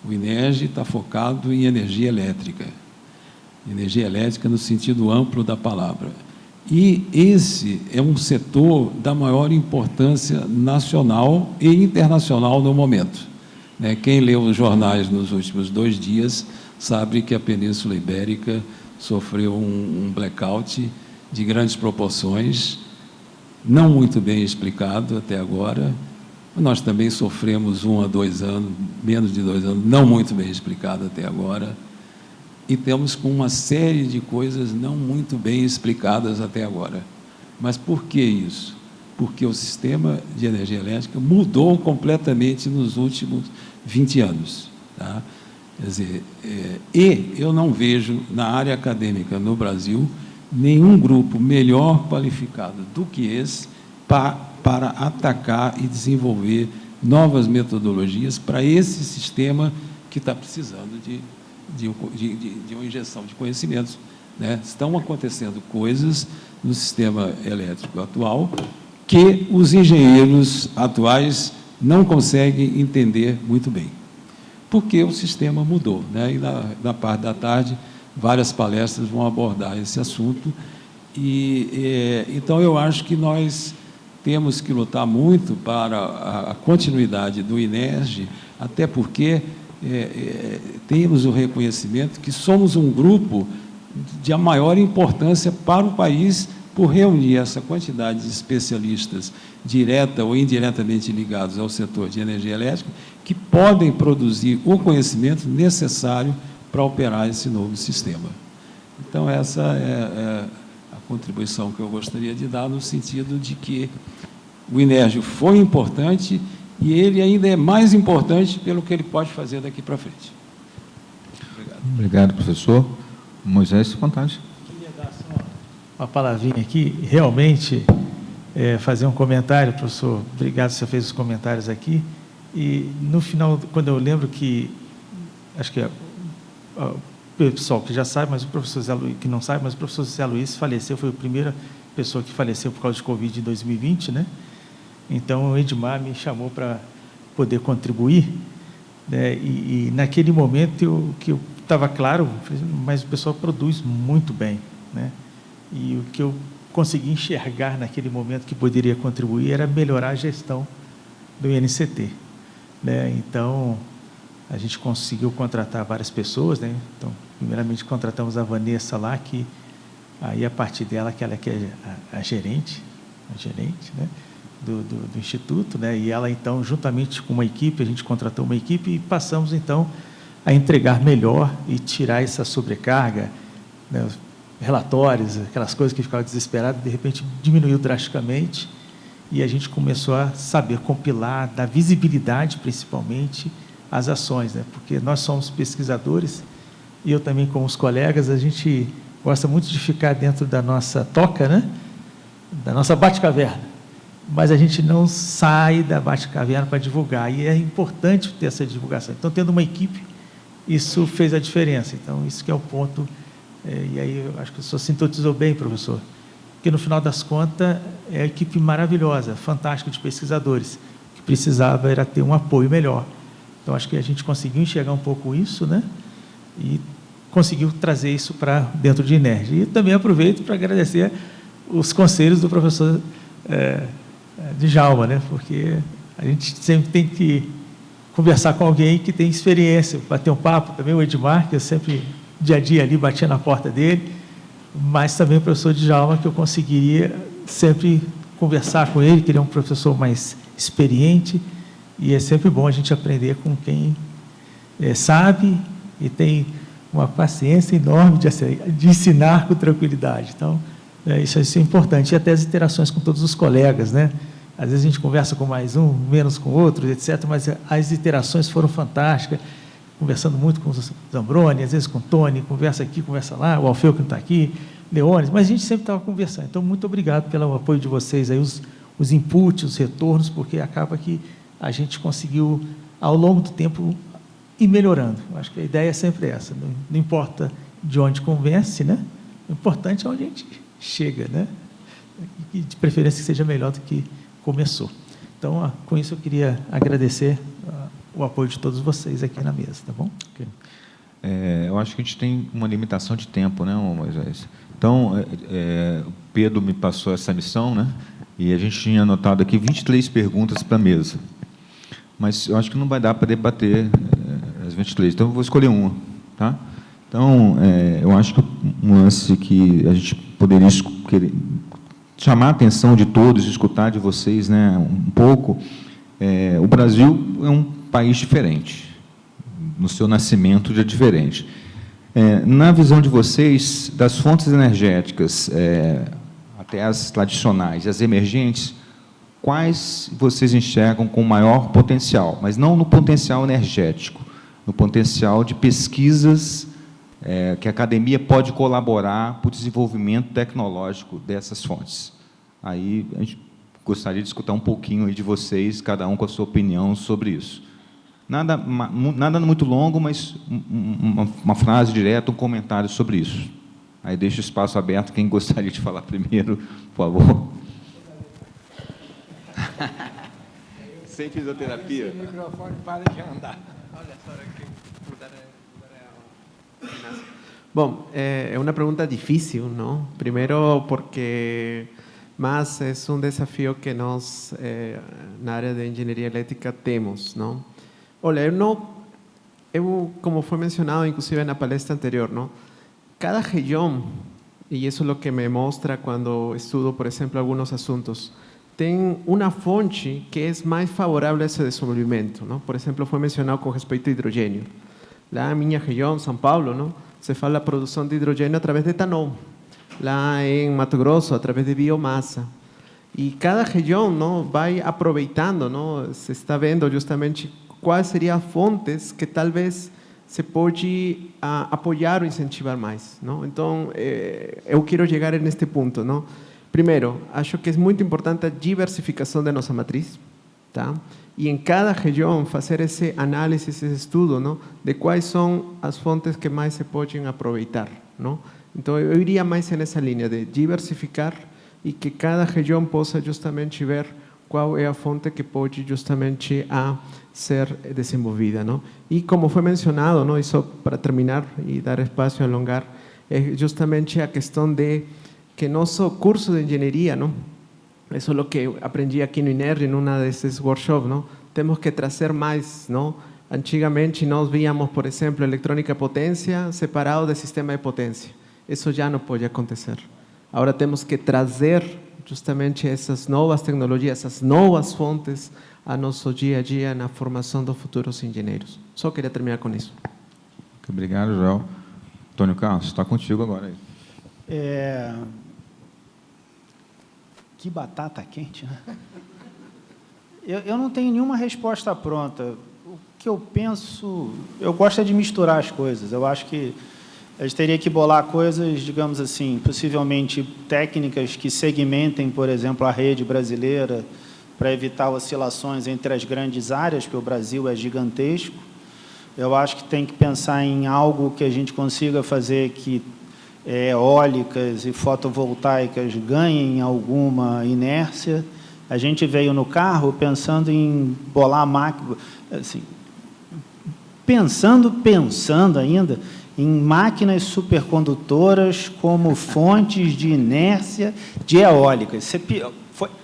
O INERJ está focado em energia elétrica no sentido amplo da palavra. E esse é um setor da maior importância nacional e internacional no momento. Quem leu os jornais nos últimos 2 dias sabe que a Península Ibérica sofreu um blackout de grandes proporções, não muito bem explicado até agora. Nós também sofremos 1 a 2 anos, menos de 2 anos, não muito bem explicado até agora. E temos com uma série de coisas não muito bem explicadas até agora. Mas por que isso? Porque o sistema de energia elétrica mudou completamente nos últimos 20 anos. Tá? Quer dizer, e eu não vejo na área acadêmica no Brasil nenhum grupo melhor qualificado do que esse para atacar e desenvolver novas metodologias para esse sistema que está precisando de uma injeção de conhecimentos. Estão acontecendo coisas no sistema elétrico atual que os engenheiros atuais não conseguem entender muito bem, porque o sistema mudou. E na parte da tarde, várias palestras vão abordar esse assunto. Então, eu acho que nós temos que lutar muito para a continuidade do INERJ, até porque temos o reconhecimento que somos um grupo de a maior importância para o país por reunir essa quantidade de especialistas direta ou indiretamente ligados ao setor de energia elétrica que podem produzir o conhecimento necessário para operar esse novo sistema. Então, essa é a contribuição que eu gostaria de dar no sentido de que o INERJ foi importante e ele ainda é mais importante pelo que ele pode fazer daqui para frente. Obrigado. Obrigado, professor. Moisés, vontade. Queria dar só uma palavrinha aqui, realmente, fazer um comentário, professor. Obrigado, você fez os comentários aqui. E, no final, quando eu lembro que, acho que o pessoal que já sabe, mas o professor Zé Luiz, que não sabe, mas o professor Zé Luiz faleceu, foi a primeira pessoa que faleceu por causa de Covid em 2020, né? Então, o Edmar me chamou para poder contribuir, né? E naquele momento que eu estava claro, mas o pessoal produz muito bem, né? E o que eu consegui enxergar naquele momento que poderia contribuir era melhorar a gestão do INCT, né? Então, a gente conseguiu contratar várias pessoas, né? Então, primeiramente contratamos a Vanessa lá, que aí a partir dela, que ela que é a gerente, né? Do Instituto, né? E ela, então, juntamente com uma equipe, a gente contratou uma equipe e passamos, então, a entregar melhor e tirar essa sobrecarga, né? Os relatórios, aquelas coisas que ficavam desesperadas, de repente diminuiu drasticamente e a gente começou a saber compilar, dar visibilidade, principalmente, às ações, né? Porque nós somos pesquisadores e eu também, com os colegas, a gente gosta muito de ficar dentro da nossa toca, né? Da nossa bate-caverna. Mas a gente não sai da bate-caverna para divulgar, e é importante ter essa divulgação. Então, tendo uma equipe, isso fez a diferença. Então, isso que é o ponto, e aí eu acho que o senhor sintetizou bem, professor, porque, no final das contas, é uma equipe maravilhosa, fantástica de pesquisadores, o que precisava era ter um apoio melhor. Então, acho que a gente conseguiu enxergar um pouco isso, né? E conseguiu trazer isso para dentro de INERJ. E também aproveito para agradecer os conselhos do professor Djalma, né? Porque a gente sempre tem que conversar com alguém que tem experiência, bater um papo. Também o Edmar, que eu sempre, dia a dia ali, batia na porta dele, mas também o professor Djalma, que eu conseguiria sempre conversar com ele, que ele é um professor mais experiente, e é sempre bom a gente aprender com quem sabe e tem uma paciência enorme de ensinar com tranquilidade. Então, isso é importante. E até as interações com todos os colegas, né? Às vezes a gente conversa com mais um, menos com outros, etc., mas as interações foram fantásticas. conversando muito com o Zambroni, às vezes com o Tony, conversa aqui, conversa lá, o Alfeu que não está aqui, Leones, mas a gente sempre estava conversando. Então, muito obrigado pelo apoio de vocês, aí, os inputs, os retornos, porque acaba que a gente conseguiu, ao longo do tempo, ir melhorando. Eu acho que a ideia é sempre essa, não importa de onde convence, né? O importante é onde a gente chega, né? E de preferência que seja melhor do que começou. Então, com isso, eu queria agradecer o apoio de todos vocês aqui na mesa, tá bom? Okay. Eu acho que a gente tem uma limitação de tempo, né, Moisés? Então, o Pedro me passou essa missão, né? E a gente tinha anotado aqui 23 perguntas para a mesa. Mas eu acho que não vai dar para debater as 23, então eu vou escolher uma, tá? Então, eu acho que um lance que a gente poderia chamar a atenção de todos, escutar de vocês, né, um pouco, o Brasil é um país diferente, no seu nascimento já é diferente. Na visão de vocês, das fontes energéticas, até as tradicionais e as emergentes, quais vocês enxergam com maior potencial, mas não no potencial energético, no potencial de pesquisas que a academia pode colaborar para o desenvolvimento tecnológico dessas fontes? Aí a gente gostaria de escutar um pouquinho aí de vocês, cada um com a sua opinião sobre isso. Nada muito longo, mas uma frase direta, um comentário sobre isso. Aí deixo o espaço aberto, quem gostaria de falar primeiro, por favor. Sem fisioterapia. O microfone para de andar. Olha só aqui. Bom, é uma pergunta difícil, não? Primeiro porque mas é um desafio que nós na área de engenharia elétrica temos, não? Olha, eu como foi mencionado inclusive na palestra anterior, não? Cada região, e isso é o que me mostra quando estudo, por exemplo, alguns assuntos, tem uma fonte que é mais favorável a esse desenvolvimento, não? Por exemplo, foi mencionado com respeito ao hidrogênio. Lá na minha região, São Paulo, não? Se fala a produção de hidrogênio através de etanol. Lá em Mato Grosso, através de biomassa. E cada região, não, vai aproveitando, não? Se está vendo justamente quais seriam as fontes que talvez se pode apoiar ou incentivar mais, não? Então, eu quero chegar neste ponto, não? Primeiro, acho que é muito importante a diversificação da nossa matriz, tá? E em cada região fazer esse análise, esse estudo, não? De quais são as fontes que mais se podem aproveitar, não? Então, eu iria mais nessa linha de diversificar e que cada região possa justamente ver qual é a fonte que pode justamente ser desenvolvida, não? E como foi mencionado, não? Isso para terminar e dar espaço a alongar, é justamente a questão de que nosso curso de engenharia, não? Isso é o que aprendi aqui no INER, em uma desses workshops, não? Temos que trazer mais, não? Antigamente nós víamos, por exemplo, eletrônica potência separado do sistema de potência. Isso já não pode acontecer. Agora temos que trazer justamente essas novas tecnologias, essas novas fontes a nosso dia a dia na formação dos futuros engenheiros. Só queria terminar com isso. Obrigado, Joel. Antônio Carlos, está contigo agora. Que batata quente, né? Eu não tenho nenhuma resposta pronta. O que eu penso... Eu gosto de misturar as coisas. Eu acho que a gente teria que bolar coisas, digamos assim, possivelmente técnicas que segmentem, por exemplo, a rede brasileira para evitar oscilações entre as grandes áreas, porque o Brasil é gigantesco. Eu acho que tem que pensar em algo que a gente consiga fazer que eólicas e fotovoltaicas ganhem alguma inércia. A gente veio no carro pensando em bolar máquina, assim, pensando ainda em máquinas supercondutoras como fontes de inércia de eólicas.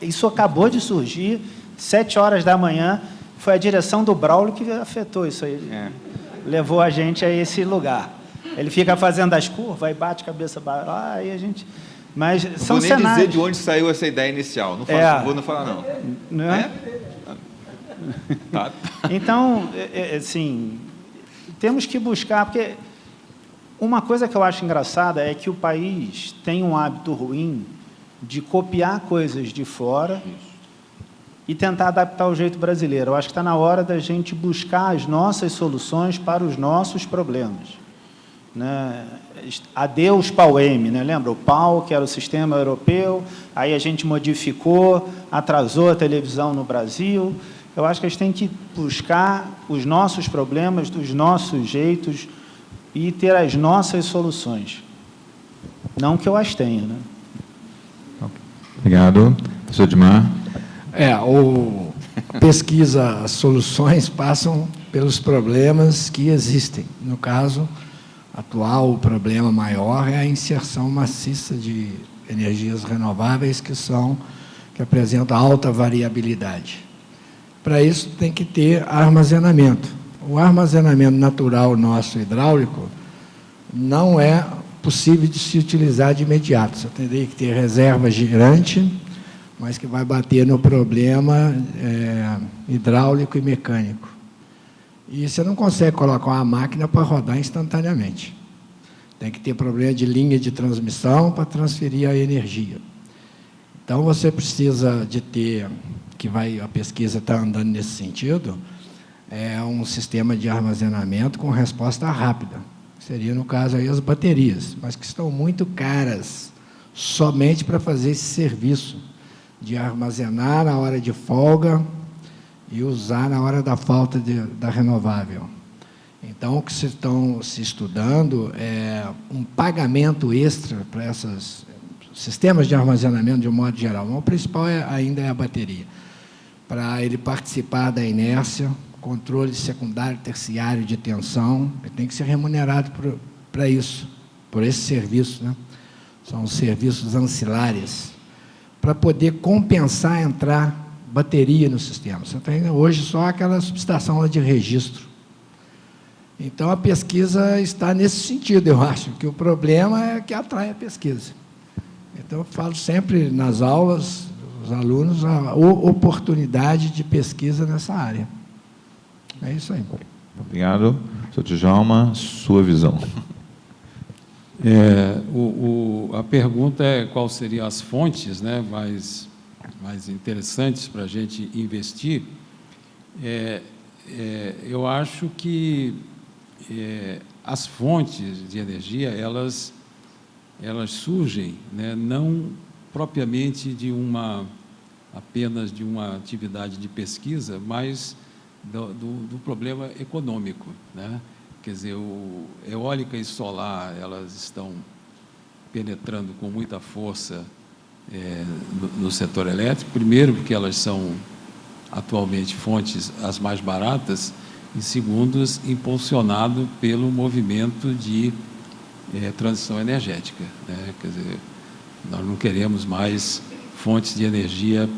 Isso acabou de surgir, 7 horas da manhã, foi a direção do Braulio que afetou isso aí. Levou a gente a esse lugar. Ele fica fazendo as curvas, e bate cabeça, aí a gente... Mas são cenários... Não vou nem dizer de onde saiu essa ideia inicial. Não vou falar, não. Não é? Tá. Então, assim, temos que buscar... Porque uma coisa que eu acho engraçada é que o país tem um hábito ruim de copiar coisas de fora e tentar adaptar o jeito brasileiro. Eu acho que está na hora da gente buscar as nossas soluções para os nossos problemas. Né? Adeus PAU-M, né? Lembra? O PAU, que era o sistema europeu, aí a gente modificou, atrasou a televisão no Brasil. Eu acho que a gente tem que buscar os nossos problemas, dos nossos jeitos, e ter as nossas soluções. Não que eu as tenha, né? Obrigado. Professor Edmar. A pesquisa, as soluções passam pelos problemas que existem. No caso atual, o problema maior é a inserção maciça de energias renováveis que apresentam alta variabilidade. Para isso, tem que ter armazenamento. O armazenamento natural nosso hidráulico não é possível de se utilizar de imediato. Você teria que ter reserva girante, mas que vai bater no problema hidráulico e mecânico. E você não consegue colocar uma máquina para rodar instantaneamente. Tem que ter problema de linha de transmissão para transferir a energia. Então, você precisa de ter, a pesquisa está andando nesse sentido, um sistema de armazenamento com resposta rápida. Seria, no caso, aí as baterias, mas que estão muito caras somente para fazer esse serviço de armazenar na hora de folga e usar na hora da falta da renovável. Então, o que se estão se estudando é um pagamento extra para esses sistemas de armazenamento de um modo geral. O principal ainda é a bateria, para ele participar da inércia, controle secundário, terciário de tensão, ele tem que ser remunerado para isso, por esse serviço, né? São os serviços ancilares, para poder compensar entrar bateria no sistema. Você tem hoje só aquela subestação lá de registro. Então, a pesquisa está nesse sentido, eu acho, que o problema é que atrai a pesquisa. Então, eu falo sempre nas aulas, os alunos, a oportunidade de pesquisa nessa área. É isso aí. Obrigado. Sr. Djalma, sua visão. A pergunta é quais seriam as fontes, né, mais interessantes para a gente investir. Eu acho que as fontes de energia, elas surgem, né, não propriamente apenas de uma atividade de pesquisa, mas do problema econômico, né? Quer dizer, eólica e solar, elas estão penetrando com muita força no setor elétrico, primeiro porque elas são atualmente fontes as mais baratas, e segundo, impulsionado pelo movimento de transição energética, né? Quer dizer, nós não queremos mais fontes de energia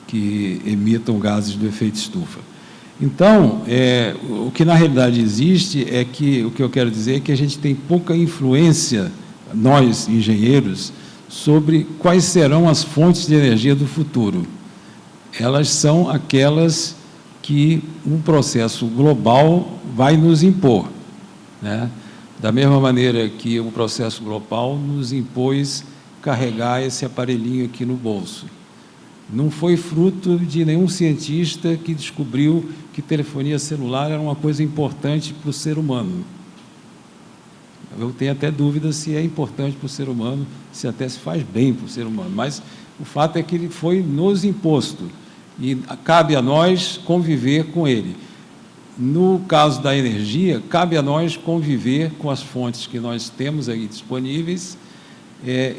que emitam gases do efeito estufa. Então, o que na realidade existe o que eu quero dizer é que a gente tem pouca influência, nós, engenheiros, sobre quais serão as fontes de energia do futuro. Elas são aquelas que um processo global vai nos impor, né? Da mesma maneira que o processo global nos impôs carregar esse aparelhinho aqui no bolso. Não foi fruto de nenhum cientista que descobriu que telefonia celular era uma coisa importante para o ser humano. Eu tenho até dúvida se é importante para o ser humano, se até se faz bem para o ser humano, mas o fato é que ele foi nos imposto e cabe a nós conviver com ele. No caso da energia, cabe a nós conviver com as fontes que nós temos aí disponíveis,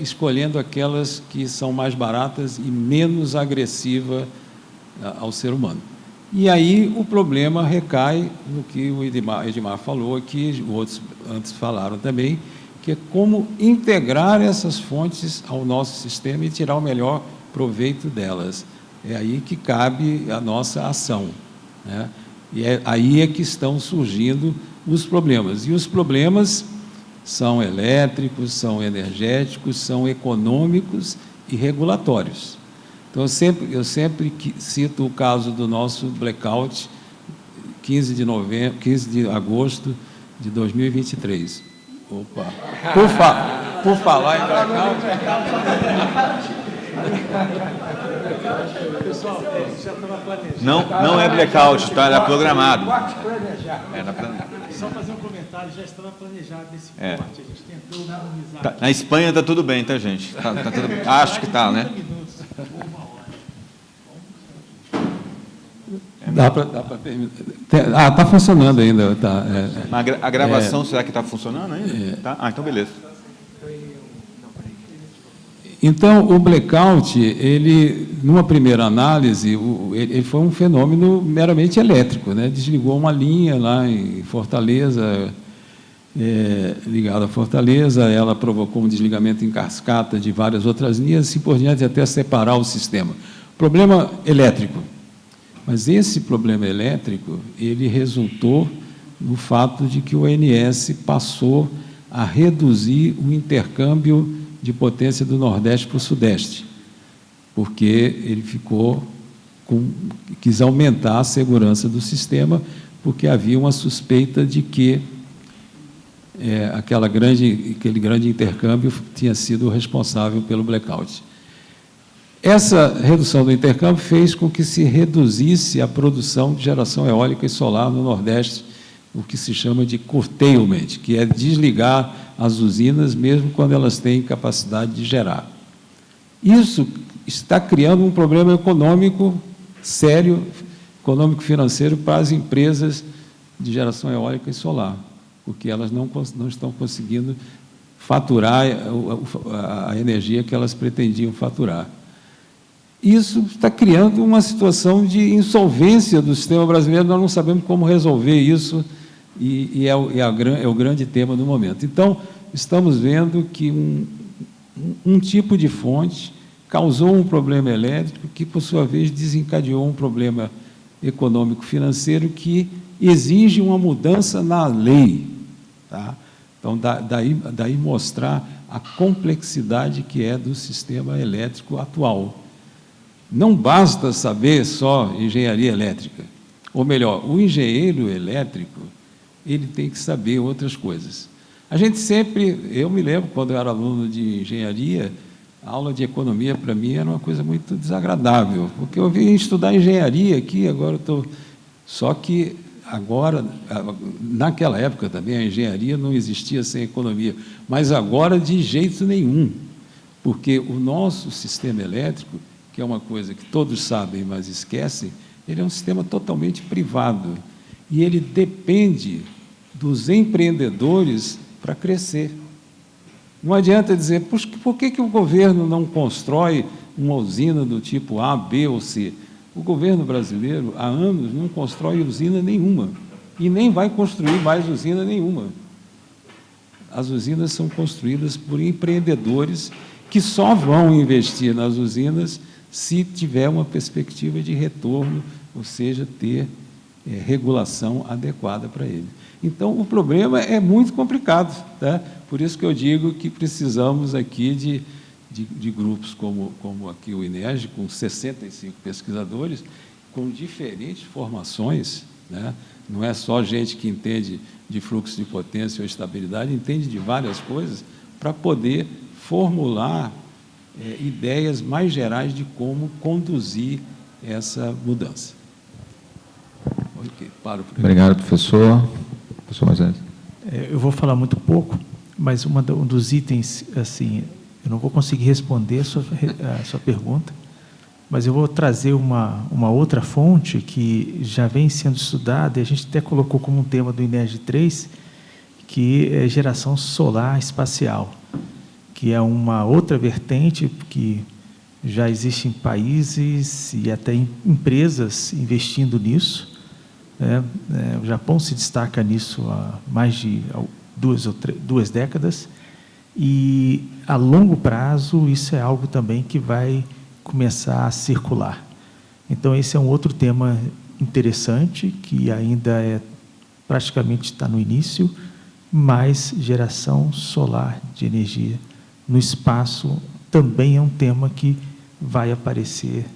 escolhendo aquelas que são mais baratas e menos agressivas ao ser humano. E aí o problema recai no que o Edmar falou aqui, outros antes falaram também, que é como integrar essas fontes ao nosso sistema e tirar o melhor proveito delas. É aí que cabe a nossa ação, né? E aí é que estão surgindo os problemas. E os problemas são elétricos, são energéticos, são econômicos e regulatórios. Então, eu sempre cito o caso do nosso blackout, 15 de agosto de 2023. Opa! Por falar em blackout... Pessoal, já estava planejado. Não é blackout, tá? Era programado. Era planejado. Só fazer um comentário, já estava planejado nesse corte, a gente tentou harmonizar. Tá, na Espanha está tudo bem, tá, gente? Tá tudo bem. Acho que tá, né? Dá para permitir. Está funcionando ainda. Tá, Mas a gravação, será que está funcionando ainda? Tá? Então, beleza. Então, o blackout, ele, numa primeira análise, ele foi um fenômeno meramente elétrico, né? Desligou uma linha lá em Fortaleza, ligada a Fortaleza, ela provocou um desligamento em cascata de várias outras linhas, assim por diante, até separar o sistema. Problema elétrico. Mas esse problema elétrico, ele resultou no fato de que o ONS passou a reduzir o intercâmbio de potência do Nordeste para o Sudeste, porque ele quis aumentar a segurança do sistema, porque havia uma suspeita de que aquele grande intercâmbio tinha sido responsável pelo blackout. Essa redução do intercâmbio fez com que se reduzisse a produção de geração eólica e solar no Nordeste, o que se chama de curtailment, que é desligar as usinas mesmo quando elas têm capacidade de gerar. Isso está criando um problema econômico sério, econômico-financeiro para as empresas de geração eólica e solar, porque elas não estão conseguindo faturar a energia que elas pretendiam faturar. Isso está criando uma situação de insolvência do sistema brasileiro, nós não sabemos como resolver isso, e é o grande tema do momento. Então, estamos vendo que um tipo de fonte causou um problema elétrico que, por sua vez, desencadeou um problema econômico-financeiro que exige uma mudança na lei. Tá? Então, daí mostrar a complexidade que é do sistema elétrico atual. Não basta saber só engenharia elétrica. Ou melhor, o engenheiro elétrico, ele tem que saber outras coisas. A gente sempre, eu me lembro, quando eu era aluno de engenharia, a aula de economia, para mim, era uma coisa muito desagradável, porque eu vim estudar engenharia aqui, agora estou... Só que agora, naquela época também, a engenharia não existia sem economia, mas agora de jeito nenhum, porque o nosso sistema elétrico, que é uma coisa que todos sabem, mas esquecem, ele é um sistema totalmente privado, e ele depende dos empreendedores para crescer. Não adianta dizer, por que o governo não constrói uma usina do tipo A, B ou C? O governo brasileiro, há anos, não constrói usina nenhuma, e nem vai construir mais usina nenhuma. As usinas são construídas por empreendedores que só vão investir nas usinas se tiver uma perspectiva de retorno, ou seja, ter regulação adequada para ele. Então, o problema é muito complicado, tá? Por isso que eu digo que precisamos aqui de grupos como aqui o INERJ, com 65 pesquisadores, com diferentes formações, né? Não é só gente que entende de fluxo de potência ou estabilidade, entende de várias coisas, para poder formular ideias mais gerais de como conduzir essa mudança. Okay, obrigado, professor. Professor Moisés. Eu vou falar muito pouco, mas um dos itens, assim, eu não vou conseguir responder a sua pergunta, mas eu vou trazer uma outra fonte que já vem sendo estudada, e a gente até colocou como um tema do INERJ 3, que é geração solar espacial, que é uma outra vertente que já existe em países e até em empresas investindo nisso. O Japão se destaca nisso há mais de 2 décadas, e a longo prazo isso é algo também que vai começar a circular. Então esse é um outro tema interessante, que ainda praticamente está no início, mas geração solar de energia no espaço também é um tema que vai aparecer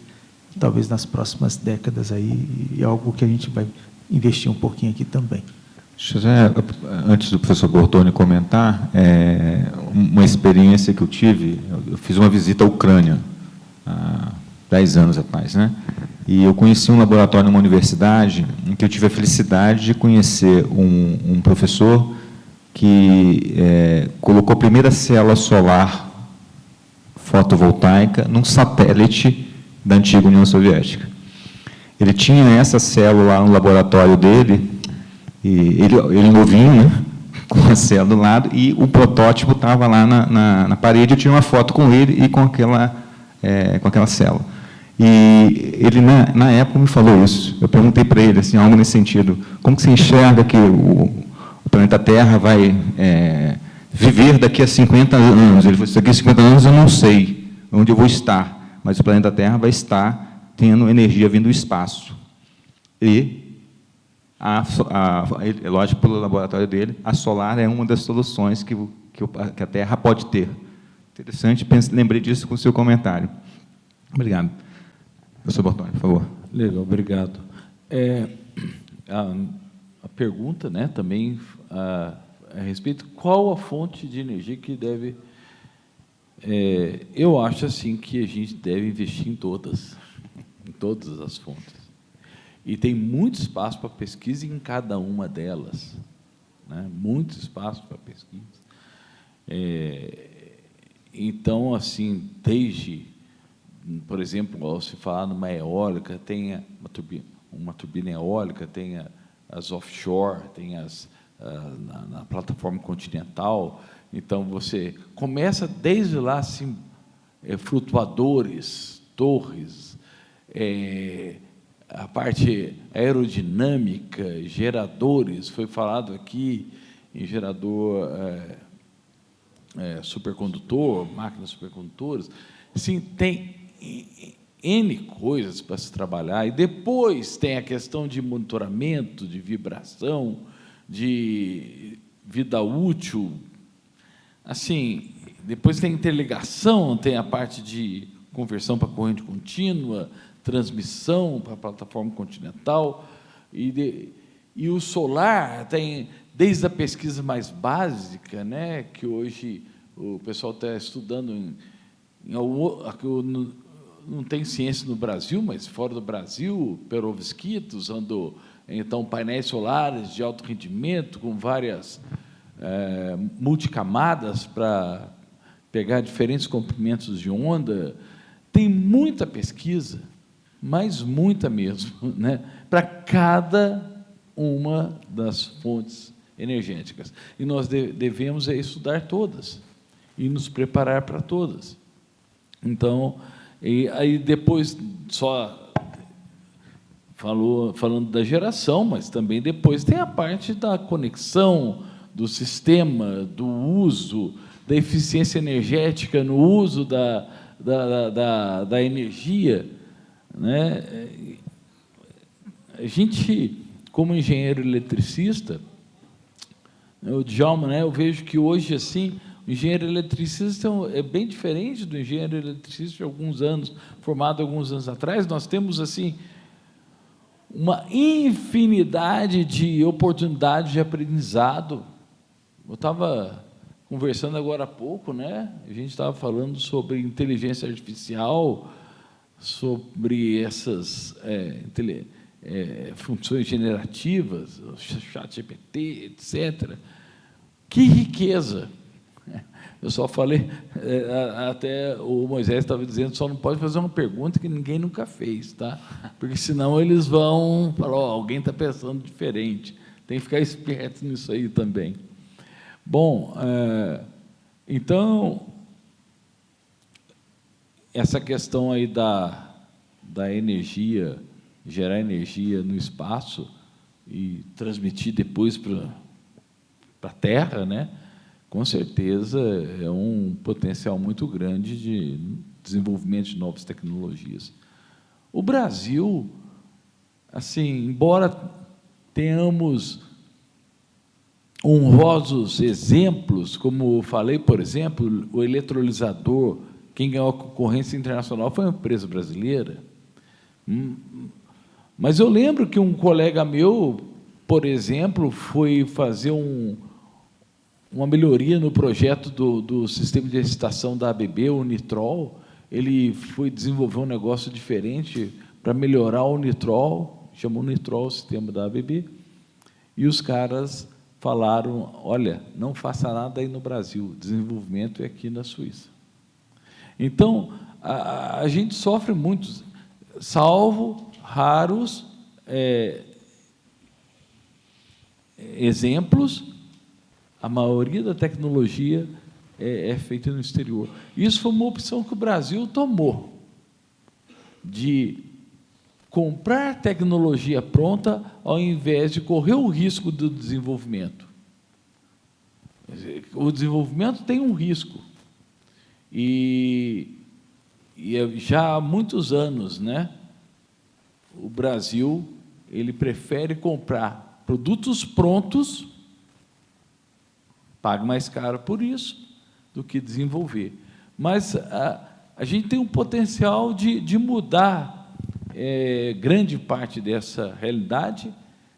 talvez nas próximas décadas aí, e é algo que a gente vai investir um pouquinho aqui também. José, antes do professor Bortoni comentar, uma experiência que eu tive, eu fiz uma visita à Ucrânia, há 10 anos atrás, né? E eu conheci um laboratório numa universidade em que eu tive a felicidade de conhecer um professor que colocou a primeira célula solar fotovoltaica num satélite da antiga União Soviética. Ele tinha essa célula lá no laboratório dele, e ele novinho, né, com a célula do lado, e o protótipo estava lá na parede. Eu tirei uma foto com ele e com aquela célula. E ele, na época, me falou isso. Eu perguntei para ele, assim, algo nesse sentido: como que você enxerga que o planeta Terra vai viver daqui a 50 anos? Ele falou: daqui a 50 anos eu não sei onde eu vou estar, mas o planeta Terra vai estar tendo energia vindo do espaço. E, lógico, pelo laboratório dele, a solar é uma das soluções que a Terra pode ter. Interessante, lembrei disso com o seu comentário. Obrigado. Professor Bortoni, por favor. Legal, obrigado. A pergunta, né, também a respeito, qual a fonte de energia que deve... eu acho assim que a gente deve investir em todas as fontes. E tem muito espaço para pesquisa em cada uma delas, né? Muito espaço para pesquisa. Então, assim, desde, por exemplo, ao se falar numa eólica, tem uma turbina eólica, tem as offshore, tem na plataforma continental. Então, você começa desde lá, assim, flutuadores, torres, a parte aerodinâmica, geradores, foi falado aqui em gerador supercondutor, máquinas supercondutores. Assim, tem N coisas para se trabalhar, e depois tem a questão de monitoramento, de vibração, de vida útil. Assim, depois tem interligação, tem a parte de conversão para corrente contínua, transmissão para a plataforma continental, e o solar tem, desde a pesquisa mais básica, né, que hoje o pessoal está estudando não tem ciência no Brasil, mas fora do Brasil, perovskite, usando, então, painéis solares de alto rendimento, com várias multicamadas para pegar diferentes comprimentos de onda. Tem muita pesquisa, mas muita mesmo, né, para cada uma das fontes energéticas. E nós devemos estudar todas e nos preparar para todas. Então, e aí depois, só falando da geração, mas também depois tem a parte da conexão, do sistema, do uso, da eficiência energética no uso da energia, né? A gente, como engenheiro eletricista, o Djalma, né, eu vejo que hoje, assim, o engenheiro eletricista é bem diferente do engenheiro eletricista de alguns anos, formado alguns anos atrás. Nós temos, assim, uma infinidade de oportunidades de aprendizado. Eu estava conversando agora há pouco, né? A gente estava falando sobre inteligência artificial, sobre essas funções generativas, o ChatGPT, etc. Que riqueza! Eu só falei, até o Moisés estava dizendo, só não pode fazer uma pergunta que ninguém nunca fez, tá? Porque senão eles vão falar, alguém está pensando diferente. Tem que ficar esperto nisso aí também. Bom, então, essa questão aí da energia, gerar energia no espaço e transmitir depois para a Terra, né? Com certeza é um potencial muito grande de desenvolvimento de novas tecnologias. O Brasil, assim, embora tenhamos honrosos exemplos, como eu falei, por exemplo, o eletrolisador, quem ganhou a concorrência internacional foi uma empresa brasileira. Mas eu lembro que um colega meu, por exemplo, foi fazer uma melhoria no projeto do sistema de excitação da ABB, o Nitrol, ele foi desenvolver um negócio diferente para melhorar o nitrol, chamou nitrol o sistema da ABB, e os caras falaram, olha, não faça nada aí no Brasil, desenvolvimento é aqui na Suíça. Então, a gente sofre muito, salvo raros exemplos, a maioria da tecnologia é feita no exterior. Isso foi uma opção que o Brasil tomou, de comprar tecnologia pronta ao invés de correr o risco do desenvolvimento. O desenvolvimento tem um risco. E já há muitos anos, né, o Brasil ele prefere comprar produtos prontos, paga mais caro por isso, do que desenvolver. Mas a gente tem um potencial de mudar grande parte dessa realidade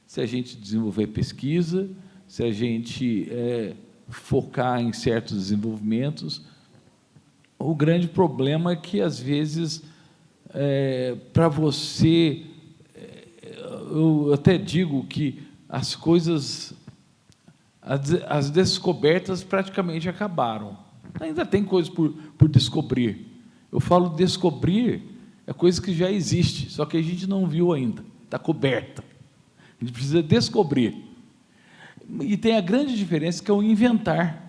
se a gente desenvolver pesquisa, se a gente focar em certos desenvolvimentos. O grande problema é que, às vezes, para você... eu até digo que as coisas... as descobertas praticamente acabaram. Ainda tem coisas por descobrir. Eu falo descobrir, é coisa que já existe, só que a gente não viu ainda, está coberta. A gente precisa descobrir. E tem a grande diferença que é o inventar.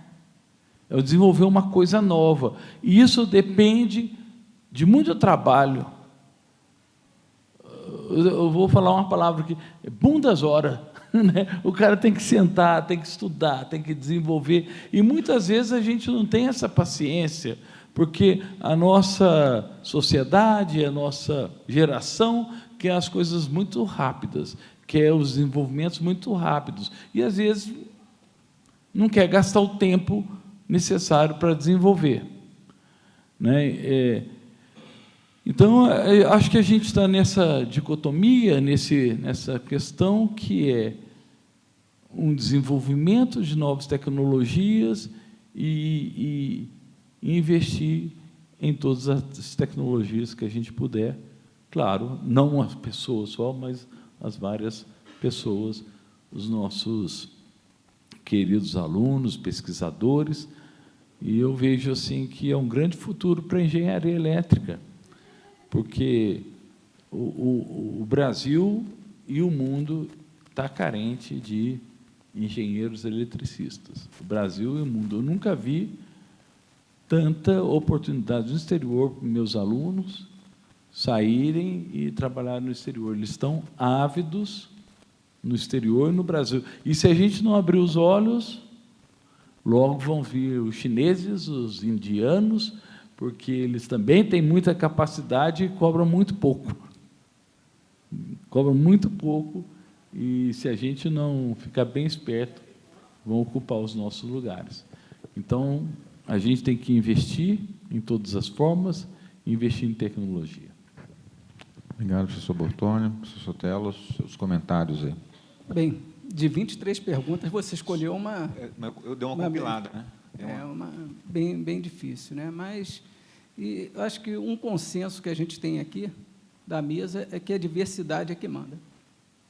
É o desenvolver uma coisa nova. E isso depende de muito trabalho. Eu vou falar uma palavra aqui, bundas horas. Né? O cara tem que sentar, tem que estudar, tem que desenvolver. E muitas vezes a gente não tem essa paciência, porque a nossa sociedade, a nossa geração quer as coisas muito rápidas, quer os desenvolvimentos muito rápidos. E, às vezes, não quer gastar o tempo necessário para desenvolver. Né? Então, acho que a gente está nessa dicotomia, nessa questão que é um desenvolvimento de novas tecnologias e investir em todas as tecnologias que a gente puder. Claro, não as pessoas só, mas as várias pessoas, os nossos queridos alunos, pesquisadores. E eu vejo assim que é um grande futuro para a engenharia elétrica, porque o Brasil e o mundo está carente de engenheiros eletricistas. O Brasil e o mundo. Eu nunca vi tanta oportunidade no exterior para meus alunos saírem e trabalharem no exterior. Eles estão ávidos no exterior e no Brasil. E se a gente não abrir os olhos, logo vão vir os chineses, os indianos, porque eles também têm muita capacidade e cobram muito pouco. Cobram muito pouco, e se a gente não ficar bem esperto, vão ocupar os nossos lugares. Então, a gente tem que investir em todas as formas, investir em tecnologia. Obrigado, professor Bortoni. Professor Sotelo, seus comentários aí. Bem, de 23 perguntas, você escolheu uma... Eu dei uma compilada, né? Bem difícil, né? Mas eu acho que um consenso que a gente tem aqui da mesa é que a diversidade é que manda.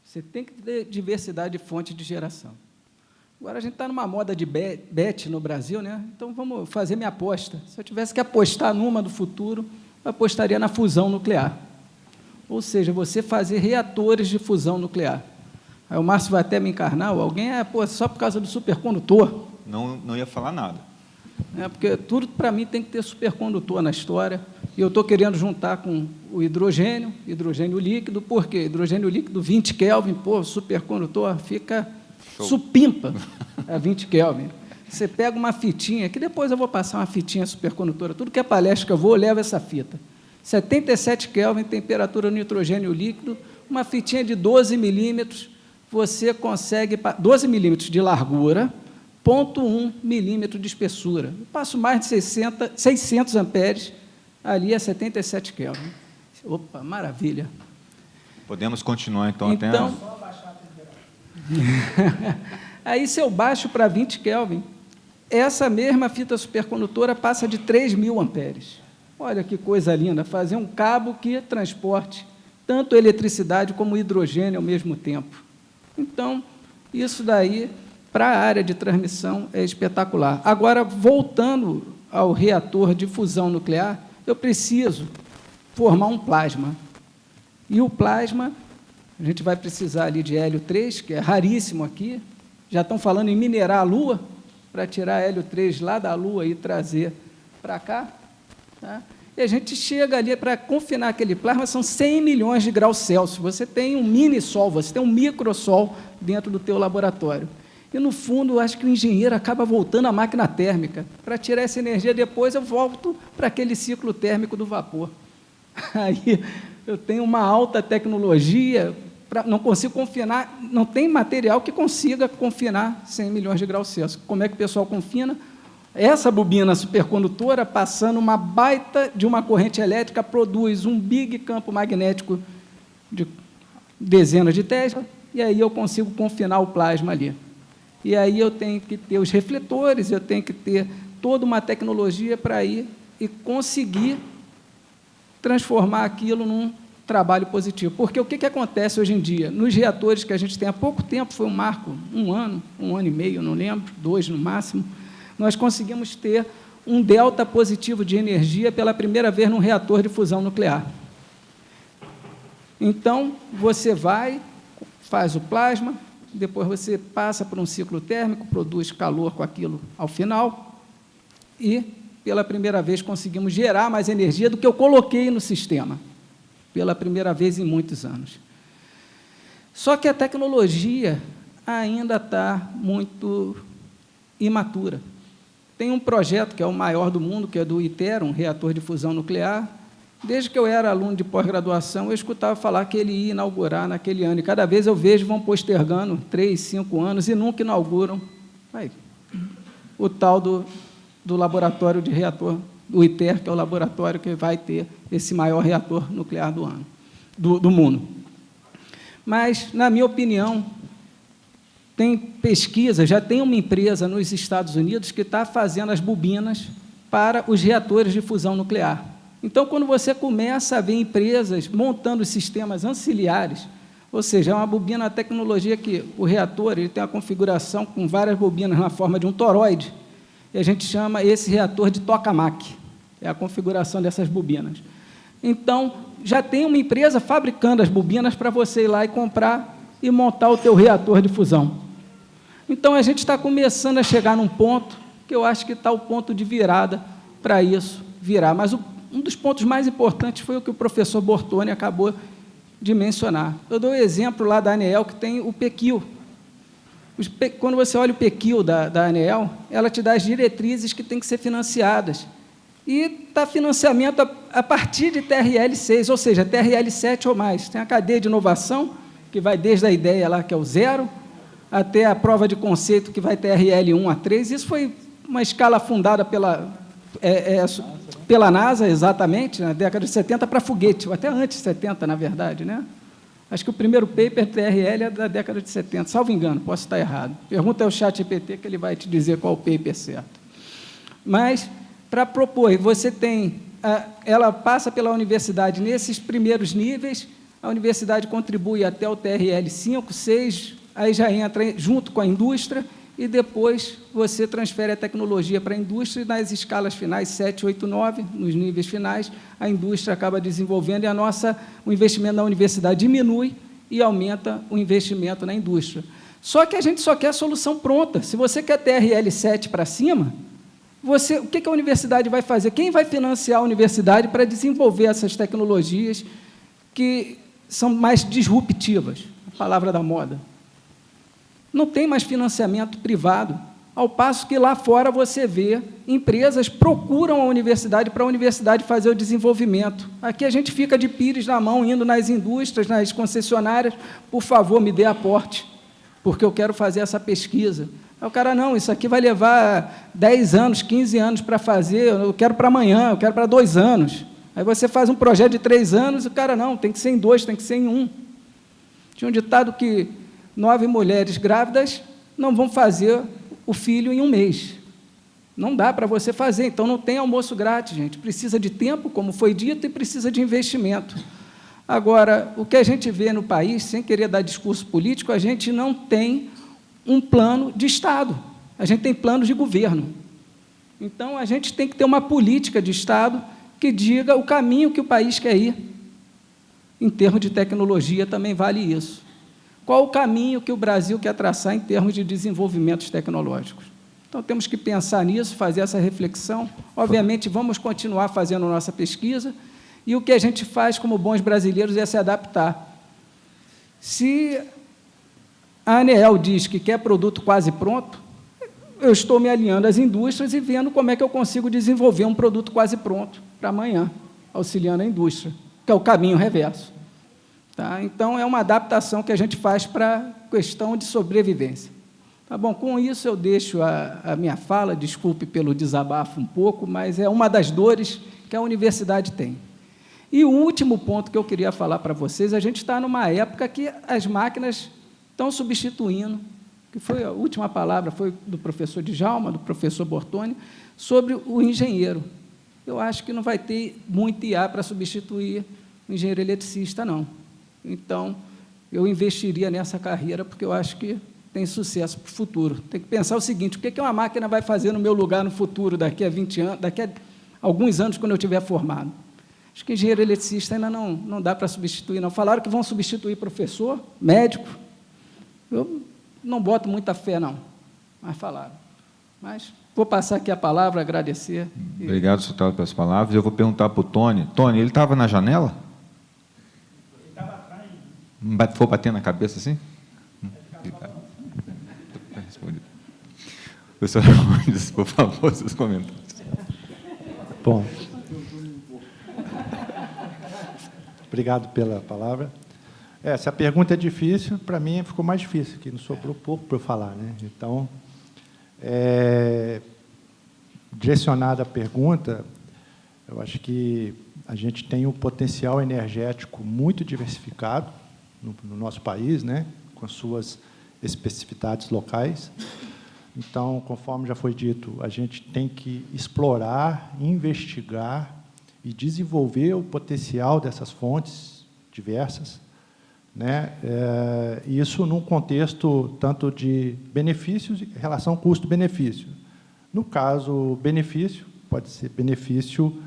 Você tem que ter diversidade de fonte de geração. Agora, a gente está numa moda de bet no Brasil, né? Então, vamos fazer minha aposta. Se eu tivesse que apostar numa do futuro, eu apostaria na fusão nuclear. Ou seja, você fazer reatores de fusão nuclear. Aí o Márcio vai até me encarnar, ou alguém, só por causa do supercondutor. Não ia falar nada. Porque tudo, para mim, tem que ter supercondutor na história. E eu estou querendo juntar com o hidrogênio líquido. Por quê? Hidrogênio líquido, 20 Kelvin, supercondutor, fica supimpa a 20 Kelvin. Você pega uma fitinha, que depois eu vou passar uma fitinha supercondutora, tudo que é palestra que eu vou, eu levo essa fita. 77 Kelvin, temperatura no nitrogênio líquido, uma fitinha de 12 milímetros, você consegue, 12 milímetros de largura, 0,1 milímetro de espessura. Eu passo mais de 600 amperes, ali é 77 Kelvin. Opa, maravilha. Podemos continuar, então até... Só baixar a temperatura. Aí, se eu baixo para 20 Kelvin, essa mesma fita supercondutora passa de 3.000 amperes. Olha que coisa linda, fazer um cabo que transporte tanto eletricidade como hidrogênio ao mesmo tempo. Então, isso daí, para a área de transmissão, é espetacular. Agora, voltando ao reator de fusão nuclear, eu preciso formar um plasma. E o plasma, a gente vai precisar ali de hélio 3, que é raríssimo aqui. Já estão falando em minerar a Lua, para tirar hélio 3 lá da Lua e trazer para cá. Tá? E a gente chega ali para confinar aquele plasma, são 100 milhões de graus Celsius. Você tem um mini-sol, você tem um microsol dentro do teu laboratório. E, no fundo, eu acho que o engenheiro acaba voltando à máquina térmica. Para tirar essa energia, depois eu volto para aquele ciclo térmico do vapor. Aí eu tenho uma alta tecnologia, não consigo confinar, não tem material que consiga confinar 100 milhões de graus Celsius. Como é que o pessoal confina? Essa bobina supercondutora, passando uma baita de uma corrente elétrica, produz um big campo magnético de dezenas de Tesla, e aí eu consigo confinar o plasma ali. E aí eu tenho que ter os refletores, eu tenho que ter toda uma tecnologia para ir e conseguir transformar aquilo num trabalho positivo. Porque o que acontece hoje em dia? Nos reatores que a gente tem há pouco tempo, foi um marco, um ano e meio, não lembro, 2 no máximo, nós conseguimos ter um delta positivo de energia pela primeira vez num reator de fusão nuclear. Então, você vai, faz o plasma, depois você passa por um ciclo térmico, produz calor com aquilo ao final, e, pela primeira vez, conseguimos gerar mais energia do que eu coloquei no sistema, pela primeira vez em muitos anos. Só que a tecnologia ainda está muito imatura. Tem um projeto que é o maior do mundo, que é do ITER, um reator de fusão nuclear. Desde que eu era aluno de pós-graduação, eu escutava falar que ele ia inaugurar naquele ano, e cada vez eu vejo vão postergando 3, 5 anos e nunca inauguram o tal do laboratório de reator, do ITER, que é o laboratório que vai ter esse maior reator nuclear do mundo. Mas, na minha opinião, tem pesquisa, já tem uma empresa nos Estados Unidos que está fazendo as bobinas para os reatores de fusão nuclear. Então, quando você começa a ver empresas montando sistemas auxiliares, ou seja, é uma bobina, a tecnologia que o reator ele tem uma configuração com várias bobinas na forma de um toroide, e a gente chama esse reator de tokamak, é a configuração dessas bobinas. Então, já tem uma empresa fabricando as bobinas para você ir lá e comprar e montar o teu reator de fusão. Então, a gente está começando a chegar num ponto que eu acho que está o ponto de virada para isso virar. Mas um dos pontos mais importantes foi o que o professor Bortoni acabou de mencionar. Eu dou o exemplo lá da ANEEL, que tem o PQIL. Quando você olha o PQIL da ANEEL, ela te dá as diretrizes que têm que ser financiadas. E está financiamento a partir de TRL 6, ou seja, TRL 7 ou mais. Tem a cadeia de inovação, que vai desde a ideia lá, que é o 0, até a prova de conceito, que vai TRL 1 a 3. Isso foi uma escala fundada pela NASA, exatamente, na década de 70, para foguete, ou até antes de 70, na verdade, né? Acho que o primeiro paper TRL é da década de 70, salvo engano, posso estar errado. Pergunta ao ChatGPT que ele vai te dizer qual o paper certo. Mas, para propor, você tem, ela passa pela universidade nesses primeiros níveis, a universidade contribui até o TRL 5, 6, aí já entra junto com a indústria, e depois você transfere a tecnologia para a indústria, e nas escalas finais, 7, 8, 9, nos níveis finais, a indústria acaba desenvolvendo, e o investimento na universidade diminui e aumenta o investimento na indústria. Só que a gente só quer a solução pronta. Se você quer TRL 7 para cima, o que a universidade vai fazer? Quem vai financiar a universidade para desenvolver essas tecnologias que são mais disruptivas? A palavra da moda. Não tem mais financiamento privado, ao passo que lá fora você vê empresas procuram a universidade para a universidade fazer o desenvolvimento. Aqui a gente fica de pires na mão, indo nas indústrias, nas concessionárias, por favor, me dê aporte, porque eu quero fazer essa pesquisa. Aí o cara, não, isso aqui vai levar 10 anos, 15 anos para fazer, eu quero para amanhã, eu quero para 2 anos. Aí você faz um projeto de 3 anos, e o cara, não, tem que ser em 2, tem que ser em 1. Tinha um ditado que 9 mulheres grávidas não vão fazer o filho em 1 mês. Não dá para você fazer, então não tem almoço grátis, gente. Precisa de tempo, como foi dito, e precisa de investimento. Agora, o que a gente vê no país, sem querer dar discurso político, a gente não tem um plano de Estado, a gente tem planos de governo. Então, a gente tem que ter uma política de Estado que diga o caminho que o país quer ir. Em termos de tecnologia, também vale isso. Qual o caminho que o Brasil quer traçar em termos de desenvolvimentos tecnológicos? Então, temos que pensar nisso, fazer essa reflexão. Obviamente, vamos continuar fazendo nossa pesquisa, e o que a gente faz como bons brasileiros é se adaptar. Se a ANEEL diz que quer produto quase pronto, eu estou me alinhando às indústrias e vendo como é que eu consigo desenvolver um produto quase pronto para amanhã, auxiliando a indústria, que é o caminho reverso. Tá? Então, é uma adaptação que a gente faz para a questão de sobrevivência. Tá bom, com isso eu deixo a minha fala, desculpe pelo desabafo um pouco, mas é uma das dores que a universidade tem. E o último ponto que eu queria falar para vocês, a gente está numa época que as máquinas estão substituindo, que foi a última palavra, foi do professor Djalma, do professor Bortoni, sobre o engenheiro. Eu acho que não vai ter muito IA para substituir o engenheiro eletricista, não. Então, eu investiria nessa carreira, porque eu acho que tem sucesso para o futuro. Tem que pensar o seguinte, o que uma máquina vai fazer no meu lugar no futuro, daqui a 20 anos, daqui a alguns anos, quando eu estiver formado? Acho que engenheiro eletricista ainda não dá para substituir, não. Falaram que vão substituir professor, médico. Eu não boto muita fé, não, mas falaram. Mas vou passar aqui a palavra, agradecer. Obrigado, Sotelo, pelas palavras. Eu vou perguntar para o Tony. Tony, ele estava na janela? Ele estava atrás. Foi bater na cabeça assim? Professor Armandes, por favor, seus comentários. Bom, obrigado pela palavra. Se a pergunta é difícil, para mim ficou mais difícil, que não sobrou pouco para eu falar, né? Então, direcionada a pergunta, eu acho que a gente tem um potencial energético muito diversificado no nosso país, né? Com as suas especificidades locais. Então, conforme já foi dito, a gente tem que explorar, investigar e desenvolver o potencial dessas fontes diversas, né? Isso num contexto tanto de benefícios e relação custo-benefício. No caso, benefício pode ser benefício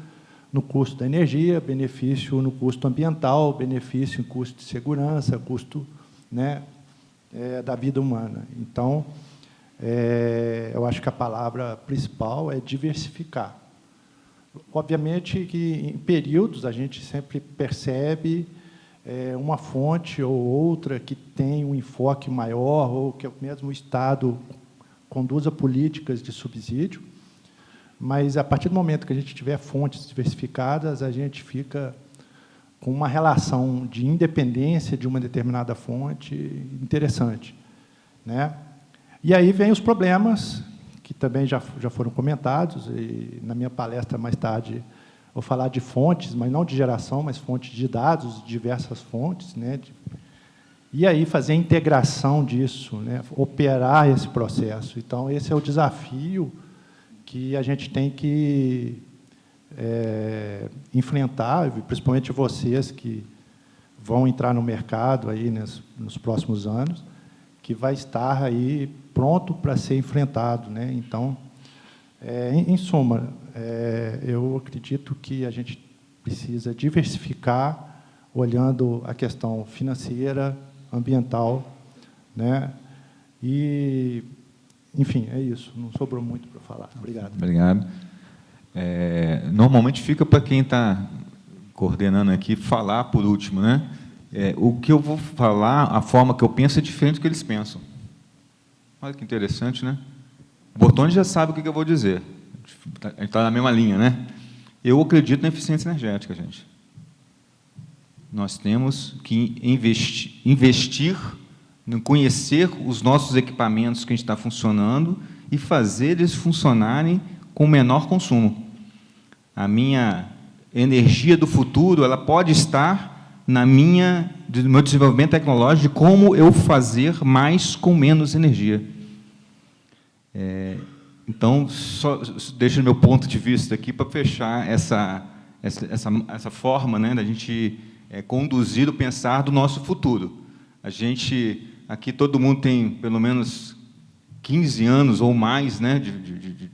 no custo da energia, benefício no custo ambiental, benefício em custo de segurança, custo, né, da vida humana. Então, eu acho que a palavra principal é diversificar. Obviamente que, em períodos, a gente sempre percebe uma fonte ou outra que tem um enfoque maior, ou que mesmo o Estado conduza políticas de subsídio, mas, a partir do momento que a gente tiver fontes diversificadas, a gente fica com uma relação de independência de uma determinada fonte interessante, né? E aí vem os problemas, que também já foram comentados, e na minha palestra, mais tarde, vou falar de fontes, mas não de geração, mas fontes de dados, diversas fontes, né? E aí fazer a integração disso, né? Operar esse processo. Então, esse é o desafio que a gente tem que enfrentar, principalmente vocês que vão entrar no mercado aí nos próximos anos, que vai estar aí pronto para ser enfrentado, né? Então, em suma, eu acredito que a gente precisa diversificar, olhando a questão financeira, ambiental, né? E, enfim, é isso. Não sobrou muito para falar. Obrigado. Obrigado. Normalmente fica para quem está coordenando aqui falar por último, né? O que eu vou falar, a forma que eu penso é diferente do que eles pensam. Olha que interessante, né? O Bortoni já sabe o que eu vou dizer. A gente está na mesma linha, né? Eu acredito na eficiência energética, gente. Nós temos que investir em conhecer os nossos equipamentos que a gente está funcionando e fazer eles funcionarem com menor consumo. A minha energia do futuro, ela pode estar no meu desenvolvimento tecnológico de como eu fazer mais com menos energia. Então, só deixo o meu ponto de vista aqui para fechar essa forma, né, da gente conduzir o pensar do nosso futuro. A gente, aqui todo mundo tem pelo menos 15 anos ou mais, né, de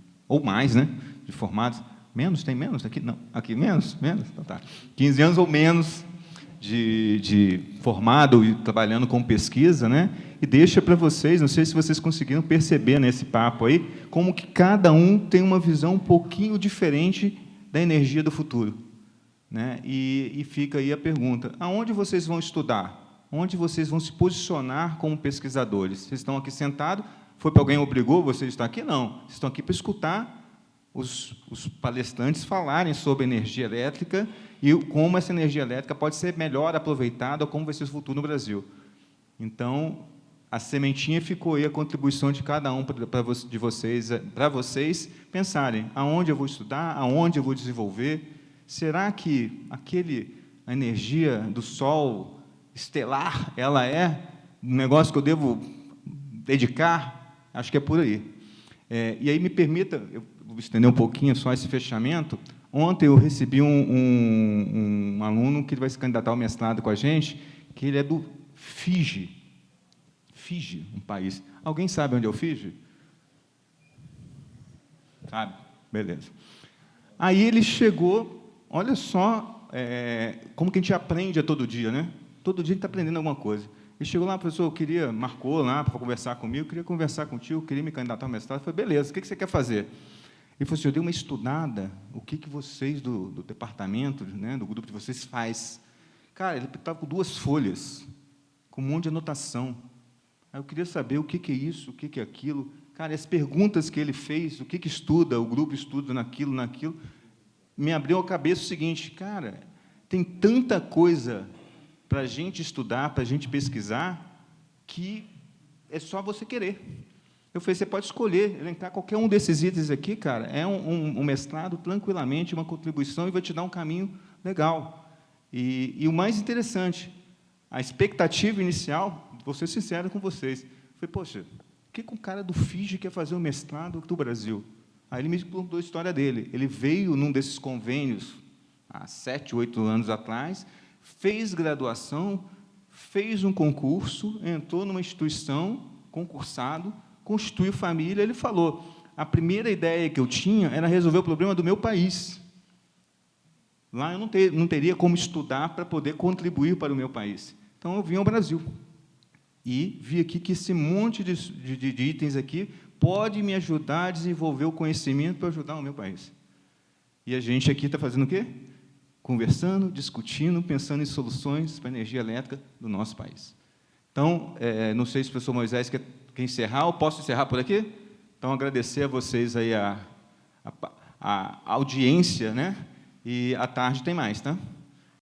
formados. Menos? Tem menos? Aqui não. Aqui menos? Menos? Então tá. 15 anos ou menos de formado e trabalhando com pesquisa, né? E deixa para vocês, não sei se vocês conseguiram perceber nesse papo aí, como que cada um tem uma visão um pouquinho diferente da energia do futuro, né? E fica aí a pergunta: aonde vocês vão estudar? Onde vocês vão se posicionar como pesquisadores? Vocês estão aqui sentados? Foi para alguém obrigou vocês a estar aqui? Não. Vocês estão aqui para escutar os palestrantes falarem sobre energia elétrica e como essa energia elétrica pode ser melhor aproveitada, ou como vai ser o futuro no Brasil. Então, a sementinha ficou aí, a contribuição de cada um para vocês pensarem aonde eu vou estudar, aonde eu vou desenvolver. Será que a energia do Sol estelar, ela é um negócio que eu devo dedicar? Acho que é por aí. E aí me permita, eu vou estender um pouquinho só esse fechamento. Ontem eu recebi um aluno que vai se candidatar ao mestrado com a gente, que ele é do Fiji. Fiji, um país. Alguém sabe onde é o Fiji? Sabe? Beleza. Aí ele chegou, olha só como que a gente aprende a todo dia, né? Todo dia a gente está aprendendo alguma coisa. Ele chegou lá, professor, marcou lá para conversar comigo, queria conversar contigo, queria me candidatar ao mestrado. Eu falei, beleza, o que você quer fazer? Ele falou assim, eu dei uma estudada, o que vocês do departamento, né, do grupo de vocês faz? Cara, ele estava com 2 folhas, com um monte de anotação. Aí eu queria saber o que é isso, o que é aquilo. Cara, as perguntas que ele fez, o que estuda, o grupo estuda naquilo, me abriu a cabeça o seguinte, cara, tem tanta coisa para a gente estudar, para a gente pesquisar, que é só você querer. Eu falei, você pode escolher, elencar qualquer um desses itens aqui, cara, é um mestrado, tranquilamente, uma contribuição, e vai te dar um caminho legal. E o mais interessante, a expectativa inicial, vou ser sincero com vocês, foi, poxa, o que um cara do Fiji quer fazer um mestrado do Brasil? Aí ele me contou a história dele. Ele veio num desses convênios, há 7, 8 anos atrás, fez graduação, fez um concurso, entrou numa instituição, concursado, constituiu família. Ele falou, a primeira ideia que eu tinha era resolver o problema do meu país. Lá eu não teria como estudar para poder contribuir para o meu país. Então, eu vim ao Brasil. E vi aqui que esse monte de itens aqui pode me ajudar a desenvolver o conhecimento para ajudar o meu país. E a gente aqui está fazendo o quê? Conversando, discutindo, pensando em soluções para a energia elétrica do nosso país. Então, não sei se o professor Moisés quer encerrar, ou posso encerrar por aqui? Então, agradecer a vocês aí a audiência, né? E à tarde tem mais, tá?